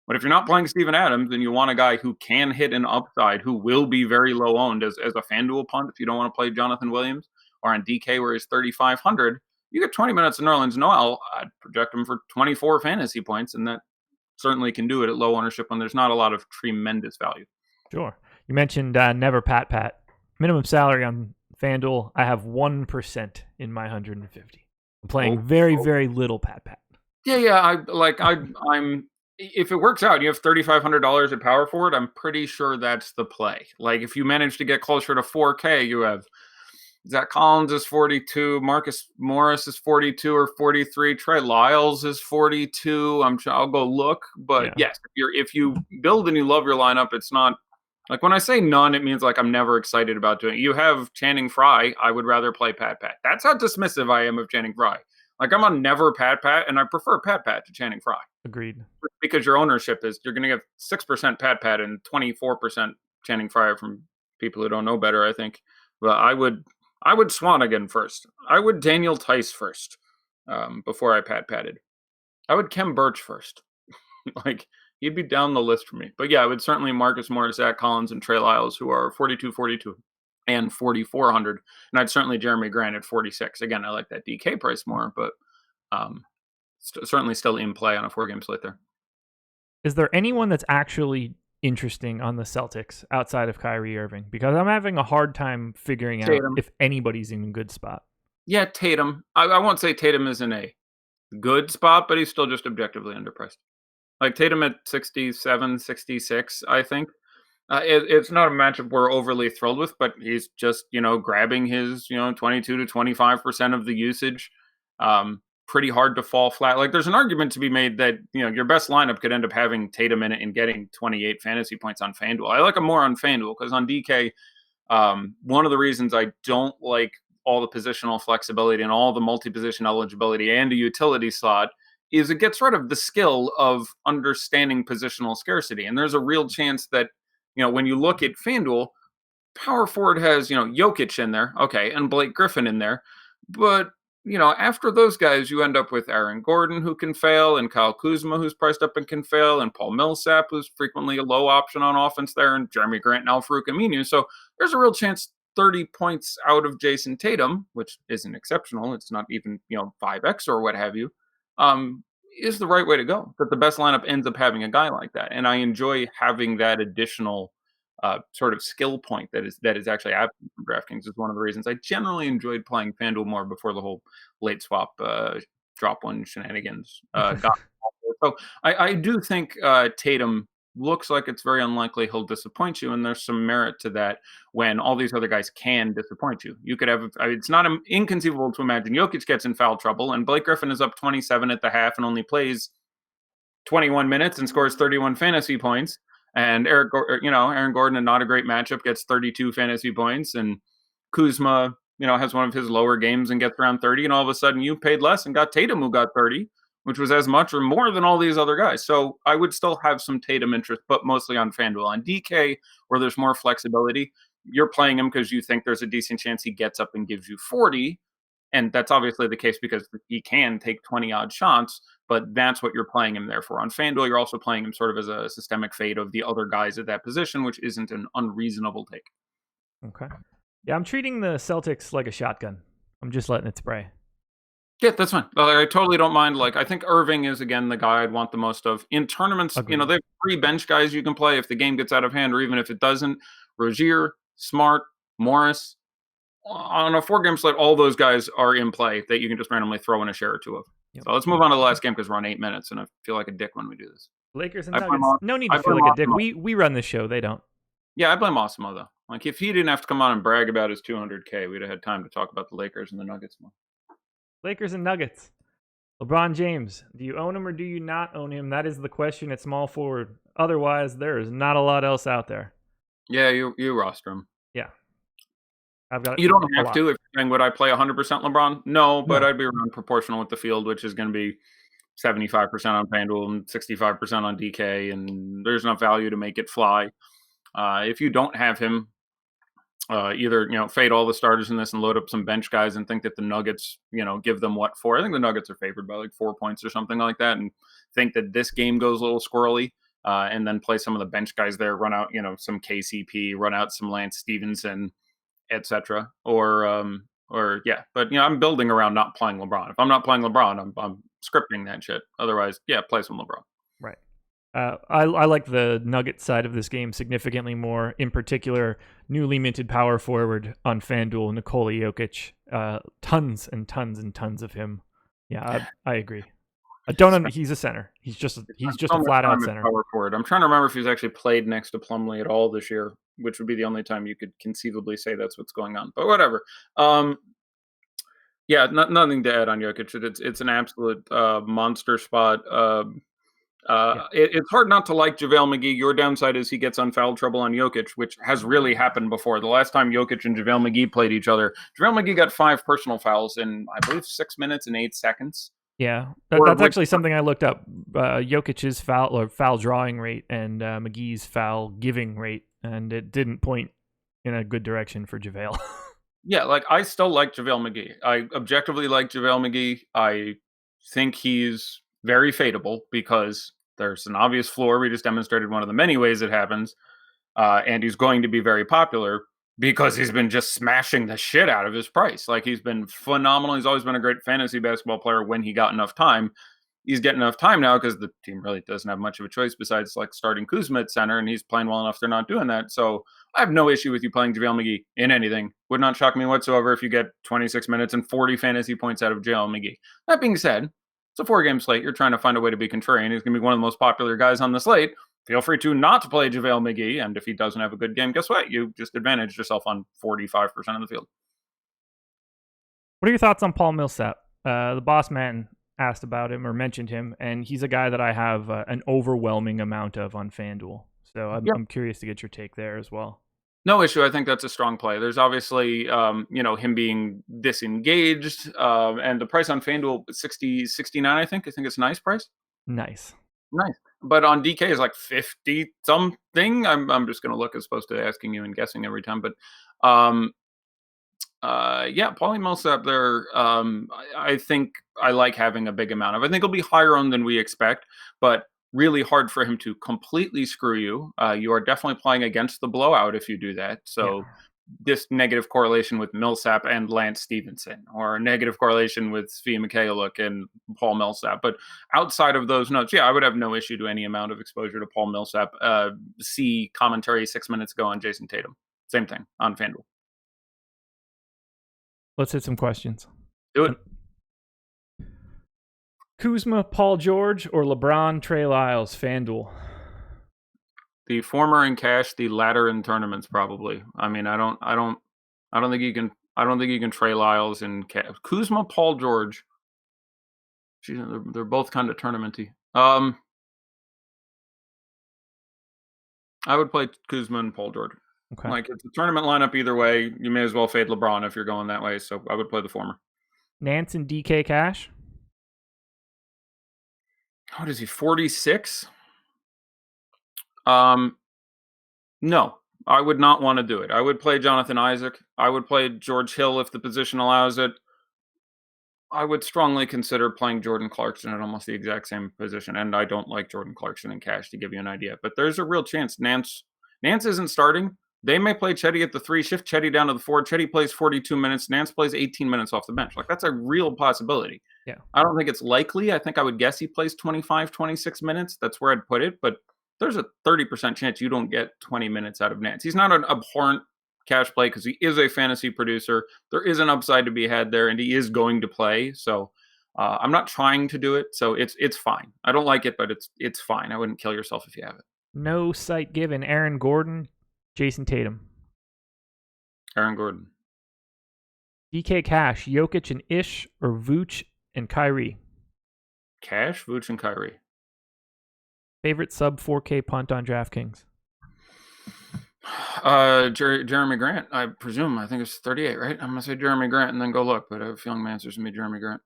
But if you're not playing Steven Adams, then you want a guy who can hit an upside, who will be very low owned as a FanDuel punt. If you don't want to play Jonathan Williams, or on DK where he's 3,500, you get 20 minutes of Nerlens Noel. I'd project him for 24 fantasy points, and that certainly can do it at low ownership when there's not a lot of tremendous value. Sure. You mentioned never Pat. Minimum salary on FanDuel, I have 1% in my 150. I'm playing very little Pat. Yeah. I'm. If it works out, you have $3,500 at power forward. I'm pretty sure that's the play. Like, if you manage to get closer to 4K, you have Zach Collins is 42, Marcus Morris is 42 or 43, Trey Lyles is 42. I'll go look, but yes, if you build and you love your lineup, it's not like when I say none, it means like I'm never excited about doing it. You have Channing Frye. I would rather play Pat. That's how dismissive I am of Channing Frye. Like, I'm on never Pat, and I prefer Pat to Channing Frye. Agreed. Because your ownership is, you're going to get 6% Pat and 24% Channing Frye from people who don't know better, I think. But I would Swanigan first. I would Daniel Tice first before I patted. I would Kem Birch first. Like, he'd be down the list for me. But yeah, I would certainly Marcus Morris, Zach Collins, and Trey Lyles, who are 42, and 4,400. And I'd certainly Jeremy Grant at 46. Again, I like that DK price more, but certainly still in play on a 4-game slate there. Is there anyone that's actually interesting on the Celtics outside of Kyrie Irving? Because I'm having a hard time figuring out if anybody's in a good spot. Yeah, Tatum. I won't say Tatum is in a good spot, but he's still just objectively underpriced. Like, Tatum at 67, 66, I think. It's not a matchup we're overly thrilled with, but he's just, grabbing his, 22 to 25% of the usage. Pretty hard to fall flat. Like, there's an argument to be made that, your best lineup could end up having Tatum in it and getting 28 fantasy points on FanDuel. I like him more on FanDuel because on DK, one of the reasons I don't like all the positional flexibility and all the multi-position eligibility and a utility slot is it gets rid of the skill of understanding positional scarcity. And there's a real chance that, when you look at FanDuel, power forward has, Jokic in there, okay, and Blake Griffin in there, but after those guys, you end up with Aaron Gordon, who can fail, and Kyle Kuzma, who's priced up and can fail, and Paul Millsap, who's frequently a low option on offense there, and Jeremy Grant and Al-Farouq Aminu. So there's a real chance 30 points out of Jason Tatum, which isn't exceptional. It's not even, 5x or what have you, is the right way to go. That the best lineup ends up having a guy like that. And I enjoy having that additional sort of skill point that is actually absent from DraftKings. Is one of the reasons I generally enjoyed playing FanDuel more before the whole late swap drop one shenanigans got. So I do think Tatum looks like it's very unlikely he'll disappoint you, and there's some merit to that when all these other guys can disappoint you. You could have, it's not inconceivable to imagine Jokic gets in foul trouble and Blake Griffin is up 27 at the half and only plays 21 minutes and scores 31 fantasy points. And Aaron Gordon, in not a great matchup, gets 32 fantasy points, and Kuzma, has one of his lower games and gets around 30, and all of a sudden you paid less and got Tatum, who got 30, which was as much or more than all these other guys. So I would still have some Tatum interest, but mostly on FanDuel. On DK, where there's more flexibility, you're playing him because you think there's a decent chance he gets up and gives you 40, and that's obviously the case because he can take 20-odd shots, but that's what you're playing him there for. On FanDuel, you're also playing him sort of as a systemic fade of the other guys at that position, which isn't an unreasonable take. Okay. Yeah, I'm treating the Celtics like a shotgun. I'm just letting it spray. Yeah, that's fine. I totally don't mind. I think Irving is, again, the guy I'd want the most of. In tournaments, Agreed. they have 3 bench guys you can play if the game gets out of hand, or even if it doesn't. Rozier, Smart, Morris. On a 4-game slate, all those guys are in play that you can just randomly throw in a share or 2 of. Yep. So let's move on to the last game because we're on 8 minutes, and I feel like a dick when we do this. Lakers and Nuggets. No need to feel like a dick. We run this show. They don't. Yeah, I blame Osimo, though. If he didn't have to come on and brag about his 200K, we'd have had time to talk about the Lakers and the Nuggets more. Lakers and Nuggets. LeBron James. Do you own him or do you not own him? That is the question at small forward. Otherwise, there is not a lot else out there. Yeah, you roster him. Yeah. I've got. You don't have to. If you're saying, would I play 100% LeBron? No, but I'd be around proportional with the field, which is going to be 75% on FanDuel and 65% on DK, and there's enough value to make it fly. If you don't have him, either fade all the starters in this and load up some bench guys and think that the Nuggets give them what for. I think the Nuggets are favored by 4 points or something like that, and think that this game goes a little squirrely, and then play some of the bench guys there, run out some KCP, run out some Lance Stevenson, etc. But I'm building around not playing LeBron. If I'm not playing LeBron, I'm scripting that shit. Otherwise, play some LeBron. Right. I like the Nuggets side of this game significantly more. In particular, newly minted power forward on FanDuel, Nikola Jokic. Tons and tons and tons of him. Yeah, I agree. He's a center. He's just a flat out center. Power forward. I'm trying to remember if he's actually played next to Plumlee at all this year, which would be the only time you could conceivably say that's what's going on. But whatever. Nothing to add on Jokic. It's an absolute monster spot. It's hard not to like JaVale McGee. Your downside is he gets on foul trouble on Jokic, which has really happened before. The last time Jokic and JaVale McGee played each other, JaVale McGee got 5 personal fouls in, I believe, 6 minutes and 8 seconds. Yeah, that's actually something I looked up. Jokic's foul drawing rate and McGee's foul giving rate, and it didn't point in a good direction for JaVale. Yeah, I still like JaVale McGee. I objectively like JaVale McGee. I think he's very fadeable because there's an obvious floor. We just demonstrated one of the many ways it happens. And he's going to be very popular because he's been just smashing the shit out of his price. He's been phenomenal. He's always been a great fantasy basketball player when he got enough time. He's getting enough time now because the team really doesn't have much of a choice besides starting Kuzma at center, and he's playing well enough they're not doing that. So I have no issue with you playing JaVale McGee in anything. Would not shock me whatsoever if you get 26 minutes and 40 fantasy points out of JaVale McGee. That being said, it's a 4-game slate. You're trying to find a way to be contrarian. He's going to be one of the most popular guys on the slate. Feel free to not play JaVale McGee, and if he doesn't have a good game, guess what? You just advantaged yourself on 45% of the field. What are your thoughts on Paul Millsap? The boss man asked about him or mentioned him, and he's a guy that I have an overwhelming amount of on FanDuel. So I'm curious to get your take there as well. No issue. I think that's a strong play. There's obviously, him being disengaged, and the price on FanDuel, 69, I think. I think it's a nice price. Nice. But on DK is 50 something. I'm just going to look as opposed to asking you and guessing every time. But Yeah, Paulie Millsap there. I think I like having a big amount of. I think it'll be higher on than we expect, but really hard for him to completely screw you. You are definitely playing against the blowout if you do that. So this negative correlation with Millsap and Lance Stevenson, or a negative correlation with Svi Mikhailuk and Paul Millsap. But outside of those notes, yeah, I would have no issue to any amount of exposure to Paul Millsap. See commentary 6 minutes ago on Jason Tatum. Same thing on FanDuel. Let's hit some questions. Do it. Kuzma, Paul George, or LeBron, Trey Lyles, FanDuel? The former in cash, the latter in tournaments, probably. I mean, I don't think you can Trey Lyles in cash. Kuzma, Paul George. Geez, they're both kind of tournamenty. I would play Kuzma and Paul George. Okay. Like, it's a tournament lineup either way. You may as well fade LeBron if you're going that way. So I would play the former. Nance and DK Cash? What is he, 46? No, I would not want to do it. I would play Jonathan Isaac. I would play George Hill if the position allows it. I would strongly consider playing Jordan Clarkson at almost the exact same position. And I don't like Jordan Clarkson in cash, to give you an idea. But there's a real chance Nance isn't starting. They may play Chetty at the 3, shift Chetty down to the 4. Chetty plays 42 minutes. Nance plays 18 minutes off the bench. Like, that's a real possibility. Yeah. I don't think it's likely. I think I would guess he plays 25, 26 minutes. That's where I'd put it. But there's a 30% chance you don't get 20 minutes out of Nance. He's not an abhorrent cash play because he is a fantasy producer. There is an upside to be had there, and he is going to play. So I'm not trying to do it. So it's fine. I don't like it, but it's fine. I wouldn't kill yourself if you have it. No sight given. Aaron Gordon, Jason Tatum. Aaron Gordon. DK Cash, Jokic and Ish, or Vooch and Kyrie? Cash, Vooch, and Kyrie. Favorite sub 4K punt on DraftKings? Jeremy Grant, I presume. I think it's 38, right? I'm going to say Jeremy Grant and then go look, but I have a feeling my answer is going to be Jeremy Grant.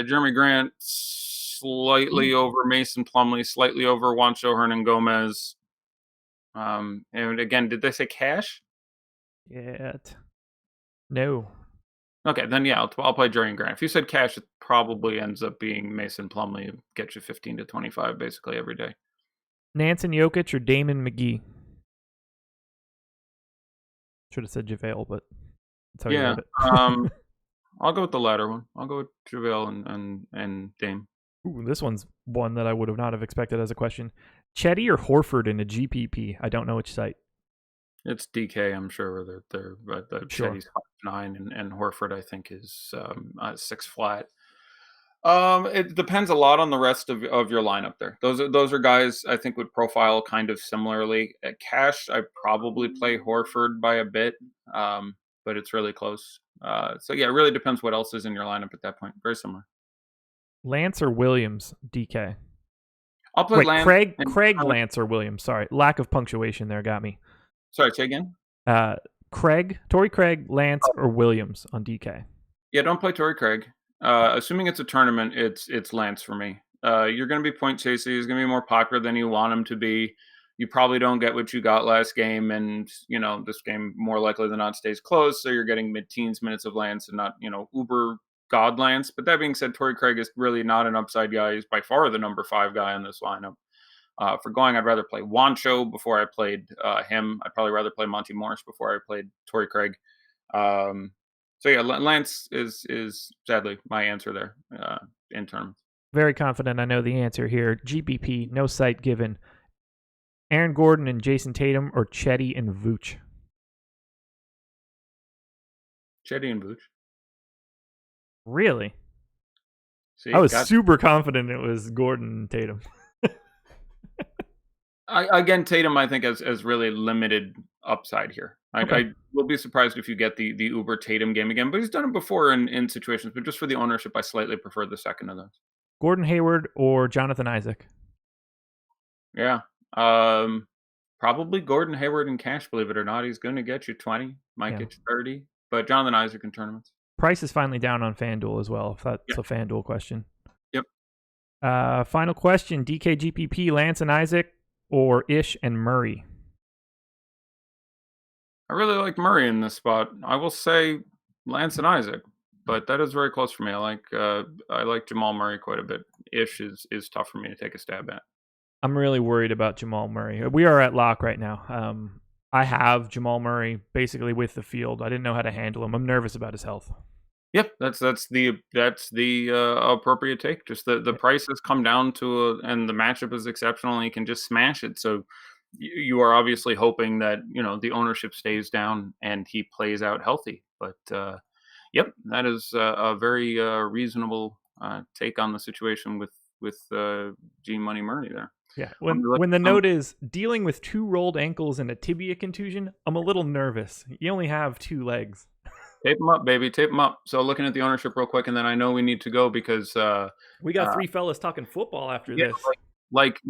Jeremy Grant, slightly over Mason Plumlee, slightly over Juancho Hernan-Gomez. And again, did they say cash? Yet. No. Okay, then yeah, I'll play Jeremy Grant. If you said cash, it probably ends up being Mason Plumlee, get you 15 to 25 basically every day. Nance and Jokic or Damon McGee? Should have said JaVale, but that's how you wrote it. I'll go with the latter one. I'll go with JaVale and Dame. Ooh, this one's one that I would have not have expected as a question. Chetty or Horford in a GPP? I don't know which site. It's DK, I'm sure. But Sure. Chetty's 5'9", and Horford, I think, is 6 flat. It depends a lot on the rest of your lineup there. Those are guys I think would profile kind of similarly. At cash, I probably play Horford by a bit, but it's really close. So yeah, it really depends what else is in your lineup at that point. Very similar. Lance or Williams, DK? I'll play Lance. Craig Lance or Williams. Sorry, lack of punctuation there got me. Sorry, say again? Torrey Craig, Lance, or Williams on DK? Yeah, don't play Torrey Craig. Assuming it's a tournament, it's Lance for me. You're going to be point chasing. He's going to be more popular than you want him to be. You probably don't get what you got last game, and this game more likely than not stays close. So you're getting mid-teens minutes of Lance and not uber god Lance. But that being said, Torrey Craig is really not an upside guy. He's by far the number 5 guy in this lineup. For going, I'd rather play Juancho before I played him. I'd probably rather play Monty Morris before I played Torrey Craig. So yeah, Lance is sadly my answer there in tournaments. Very confident I know the answer here. GPP, no site given. Aaron Gordon and Jason Tatum or Chetty and Vooch? Chetty and Vooch. Really? See, I was super confident it was Gordon and Tatum. Again, Tatum, I think, has really limited upside here. Okay. I will be surprised if you get the Uber Tatum game again, but he's done it before in situations. But just for the ownership, I slightly prefer the second of those. Gordon Hayward or Jonathan Isaac? Yeah. Probably Gordon Hayward in cash, believe it or not. He's going to get you 20, might get you 30, but Jonathan Isaac in tournaments. Price is finally down on FanDuel as well, if that's a FanDuel question. Yep. Final question, DKGPP, Lance and Isaac or Ish and Murray? I really like Murray in this spot. I will say Lance and Isaac, but that is very close for me. I like Jamal Murray quite a bit. Ish is tough for me to take a stab at. I'm really worried about Jamal Murray. We are at lock right now. I have Jamal Murray basically with the field. I didn't know how to handle him. I'm nervous about his health. Yep, that's the appropriate take. Just the price has come down to and the matchup is exceptional, and you can just smash it. So you are obviously hoping that the ownership stays down and he plays out healthy. But yep, that is a very reasonable take on the situation with G Money Murray there. Yeah, when the note is dealing with 2 rolled ankles and a tibia contusion, I'm a little nervous. You only have 2 legs. Tape them up, baby. Tape them up. So looking at the ownership real quick, and then I know we need to go because we got 3 fellas talking football after this. Like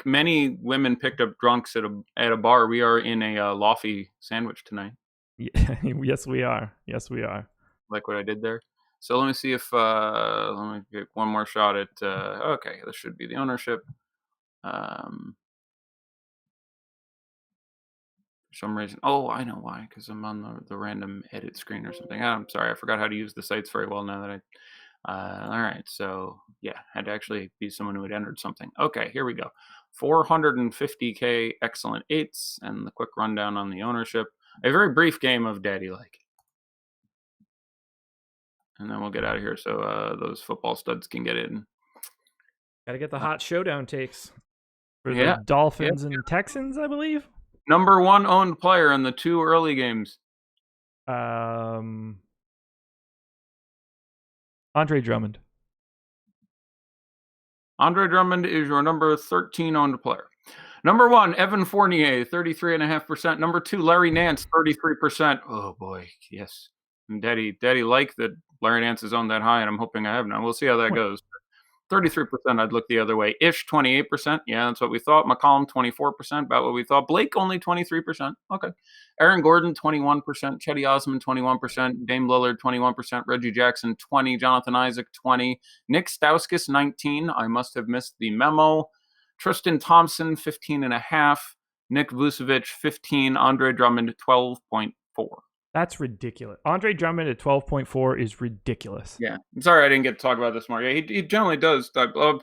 many women picked up drunks at a bar, we are in a Lofty sandwich tonight. Yeah, yes, we are. Yes, we are. Like what I did there. So let me see if let me get one more shot at. Okay, this should be the ownership. For some reason, I know why, because I'm on the random edit screen or something. I'm sorry, I forgot how to use the sites very well now that all right, so yeah, had to actually be someone who had entered something. Okay, here we go. 450K excellent 8s, and the quick rundown on the ownership. A very brief game of Daddy Like. And then we'll get out of here so those football studs can get in. Got to get the hot showdown takes for the Dolphins and Texans, I believe. Number 1 owned player in the 2 early games. Andre Drummond. Andre Drummond is your number 13 owned player. Number 1, Evan Fournier, 33.5%. Number 2, Larry Nance, 33%. Oh boy, yes. Daddy like that Larry Nance is on that high, and I'm hoping I have now. We'll see how that goes. 33%, I'd look the other way. Ish, 28%. Yeah, that's what we thought. McCollum, 24%, about what we thought. Blake, only 23%. Okay. Aaron Gordon, 21%. Chetty Osman, 21%. Dame Lillard, 21%. Reggie Jackson, 20%. Jonathan Isaac, 20%. Nick Stauskas, 19%. I must have missed the memo. Tristan Thompson, 15.5%. Nick Vucevic, 15%. Andre Drummond, 12.4%. That's ridiculous. Andre Drummond at 12.4 is ridiculous. Yeah. I'm sorry I didn't get to talk about this more. Yeah, he generally does.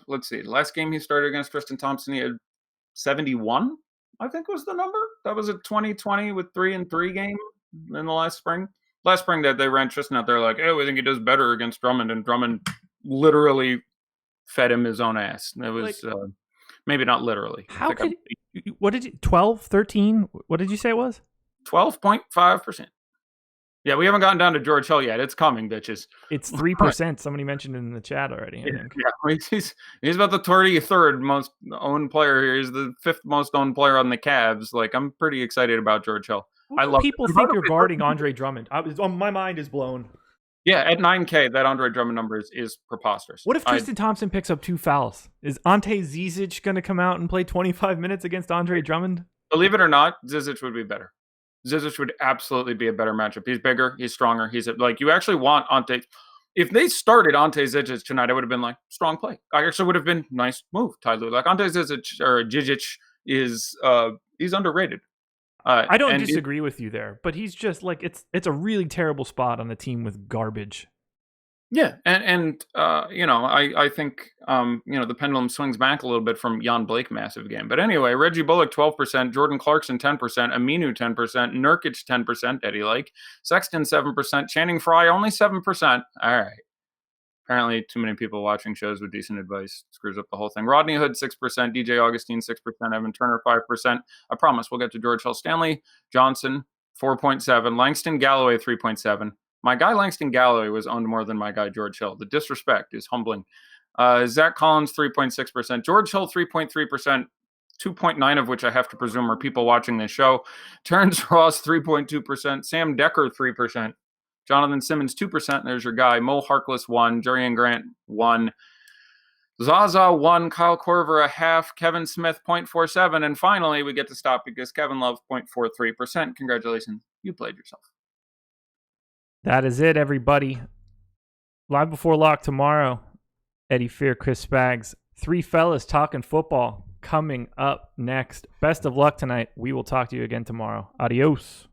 Let's see. Last game he started against Tristan Thompson, he had 71, I think was the number. That was a 2020 with 3-3 game in the last spring. Last spring that they ran Tristan out there like, oh, we think he does better against Drummond. And Drummond literally fed him his own ass. It was maybe not literally. What did you, 12, 13? What did you say it was? 12.5%. Yeah, we haven't gotten down to George Hill yet. It's coming, bitches. It's 3%. Somebody mentioned it in the chat already. I think. Yeah, he's about the 33rd most owned player here. He's the 5th most owned player on the Cavs. Like, I'm pretty excited about George Hill. I love people think you're guarding Andre Drummond. My mind is blown. Yeah, at 9K, that Andre Drummond number is preposterous. What if Tristan Thompson picks up 2 fouls? Is Ante Zizic going to come out and play 25 minutes against Andre Drummond? Believe it or not, Zizic would be better. Zizic would absolutely be a better matchup. He's bigger. He's stronger. You actually want Ante. If they started Ante Zizic tonight, I would have been like, strong play. I actually would have been nice move, Tyler. Like Ante Zizic or Zizic is he's underrated. I don't disagree with you there, but he's just like it's a really terrible spot on the team with garbage. Yeah, and I think the pendulum swings back a little bit from Jan Blake massive game. But anyway, Reggie Bullock 12%, Jordan Clarkson 10%, Aminu 10%, Nurkic 10%, Eddie Lake, Sexton 7%, Channing Frye only 7%. All right. Apparently, too many people watching shows with decent advice screws up the whole thing. Rodney Hood 6%, DJ Augustine 6%, Evan Turner 5%. I promise we'll get to George Hill. Stanley Johnson 4.7, Langston Galloway 3.7. My guy Langston Galloway was owned more than my guy George Hill. The disrespect is humbling. Zach Collins, 3.6%. George Hill, 3.3%, 2.9 of which I have to presume are people watching this show. Terrence Ross, 3.2%. Sam Decker, 3%. Jonathan Simmons, 2%. There's your guy. Mo Harkless, 1. Jerian Grant, 1. Zaza, 1. Kyle Korver, 0.5. Kevin Smith, 0.47. And finally, we get to stop because Kevin Love, 0.43%. Congratulations. You played yourself. That is it, everybody. Live before lock tomorrow. Eddie Fear, Chris Spags. 3 fellas talking football coming up next. Best of luck tonight. We will talk to you again tomorrow. Adios.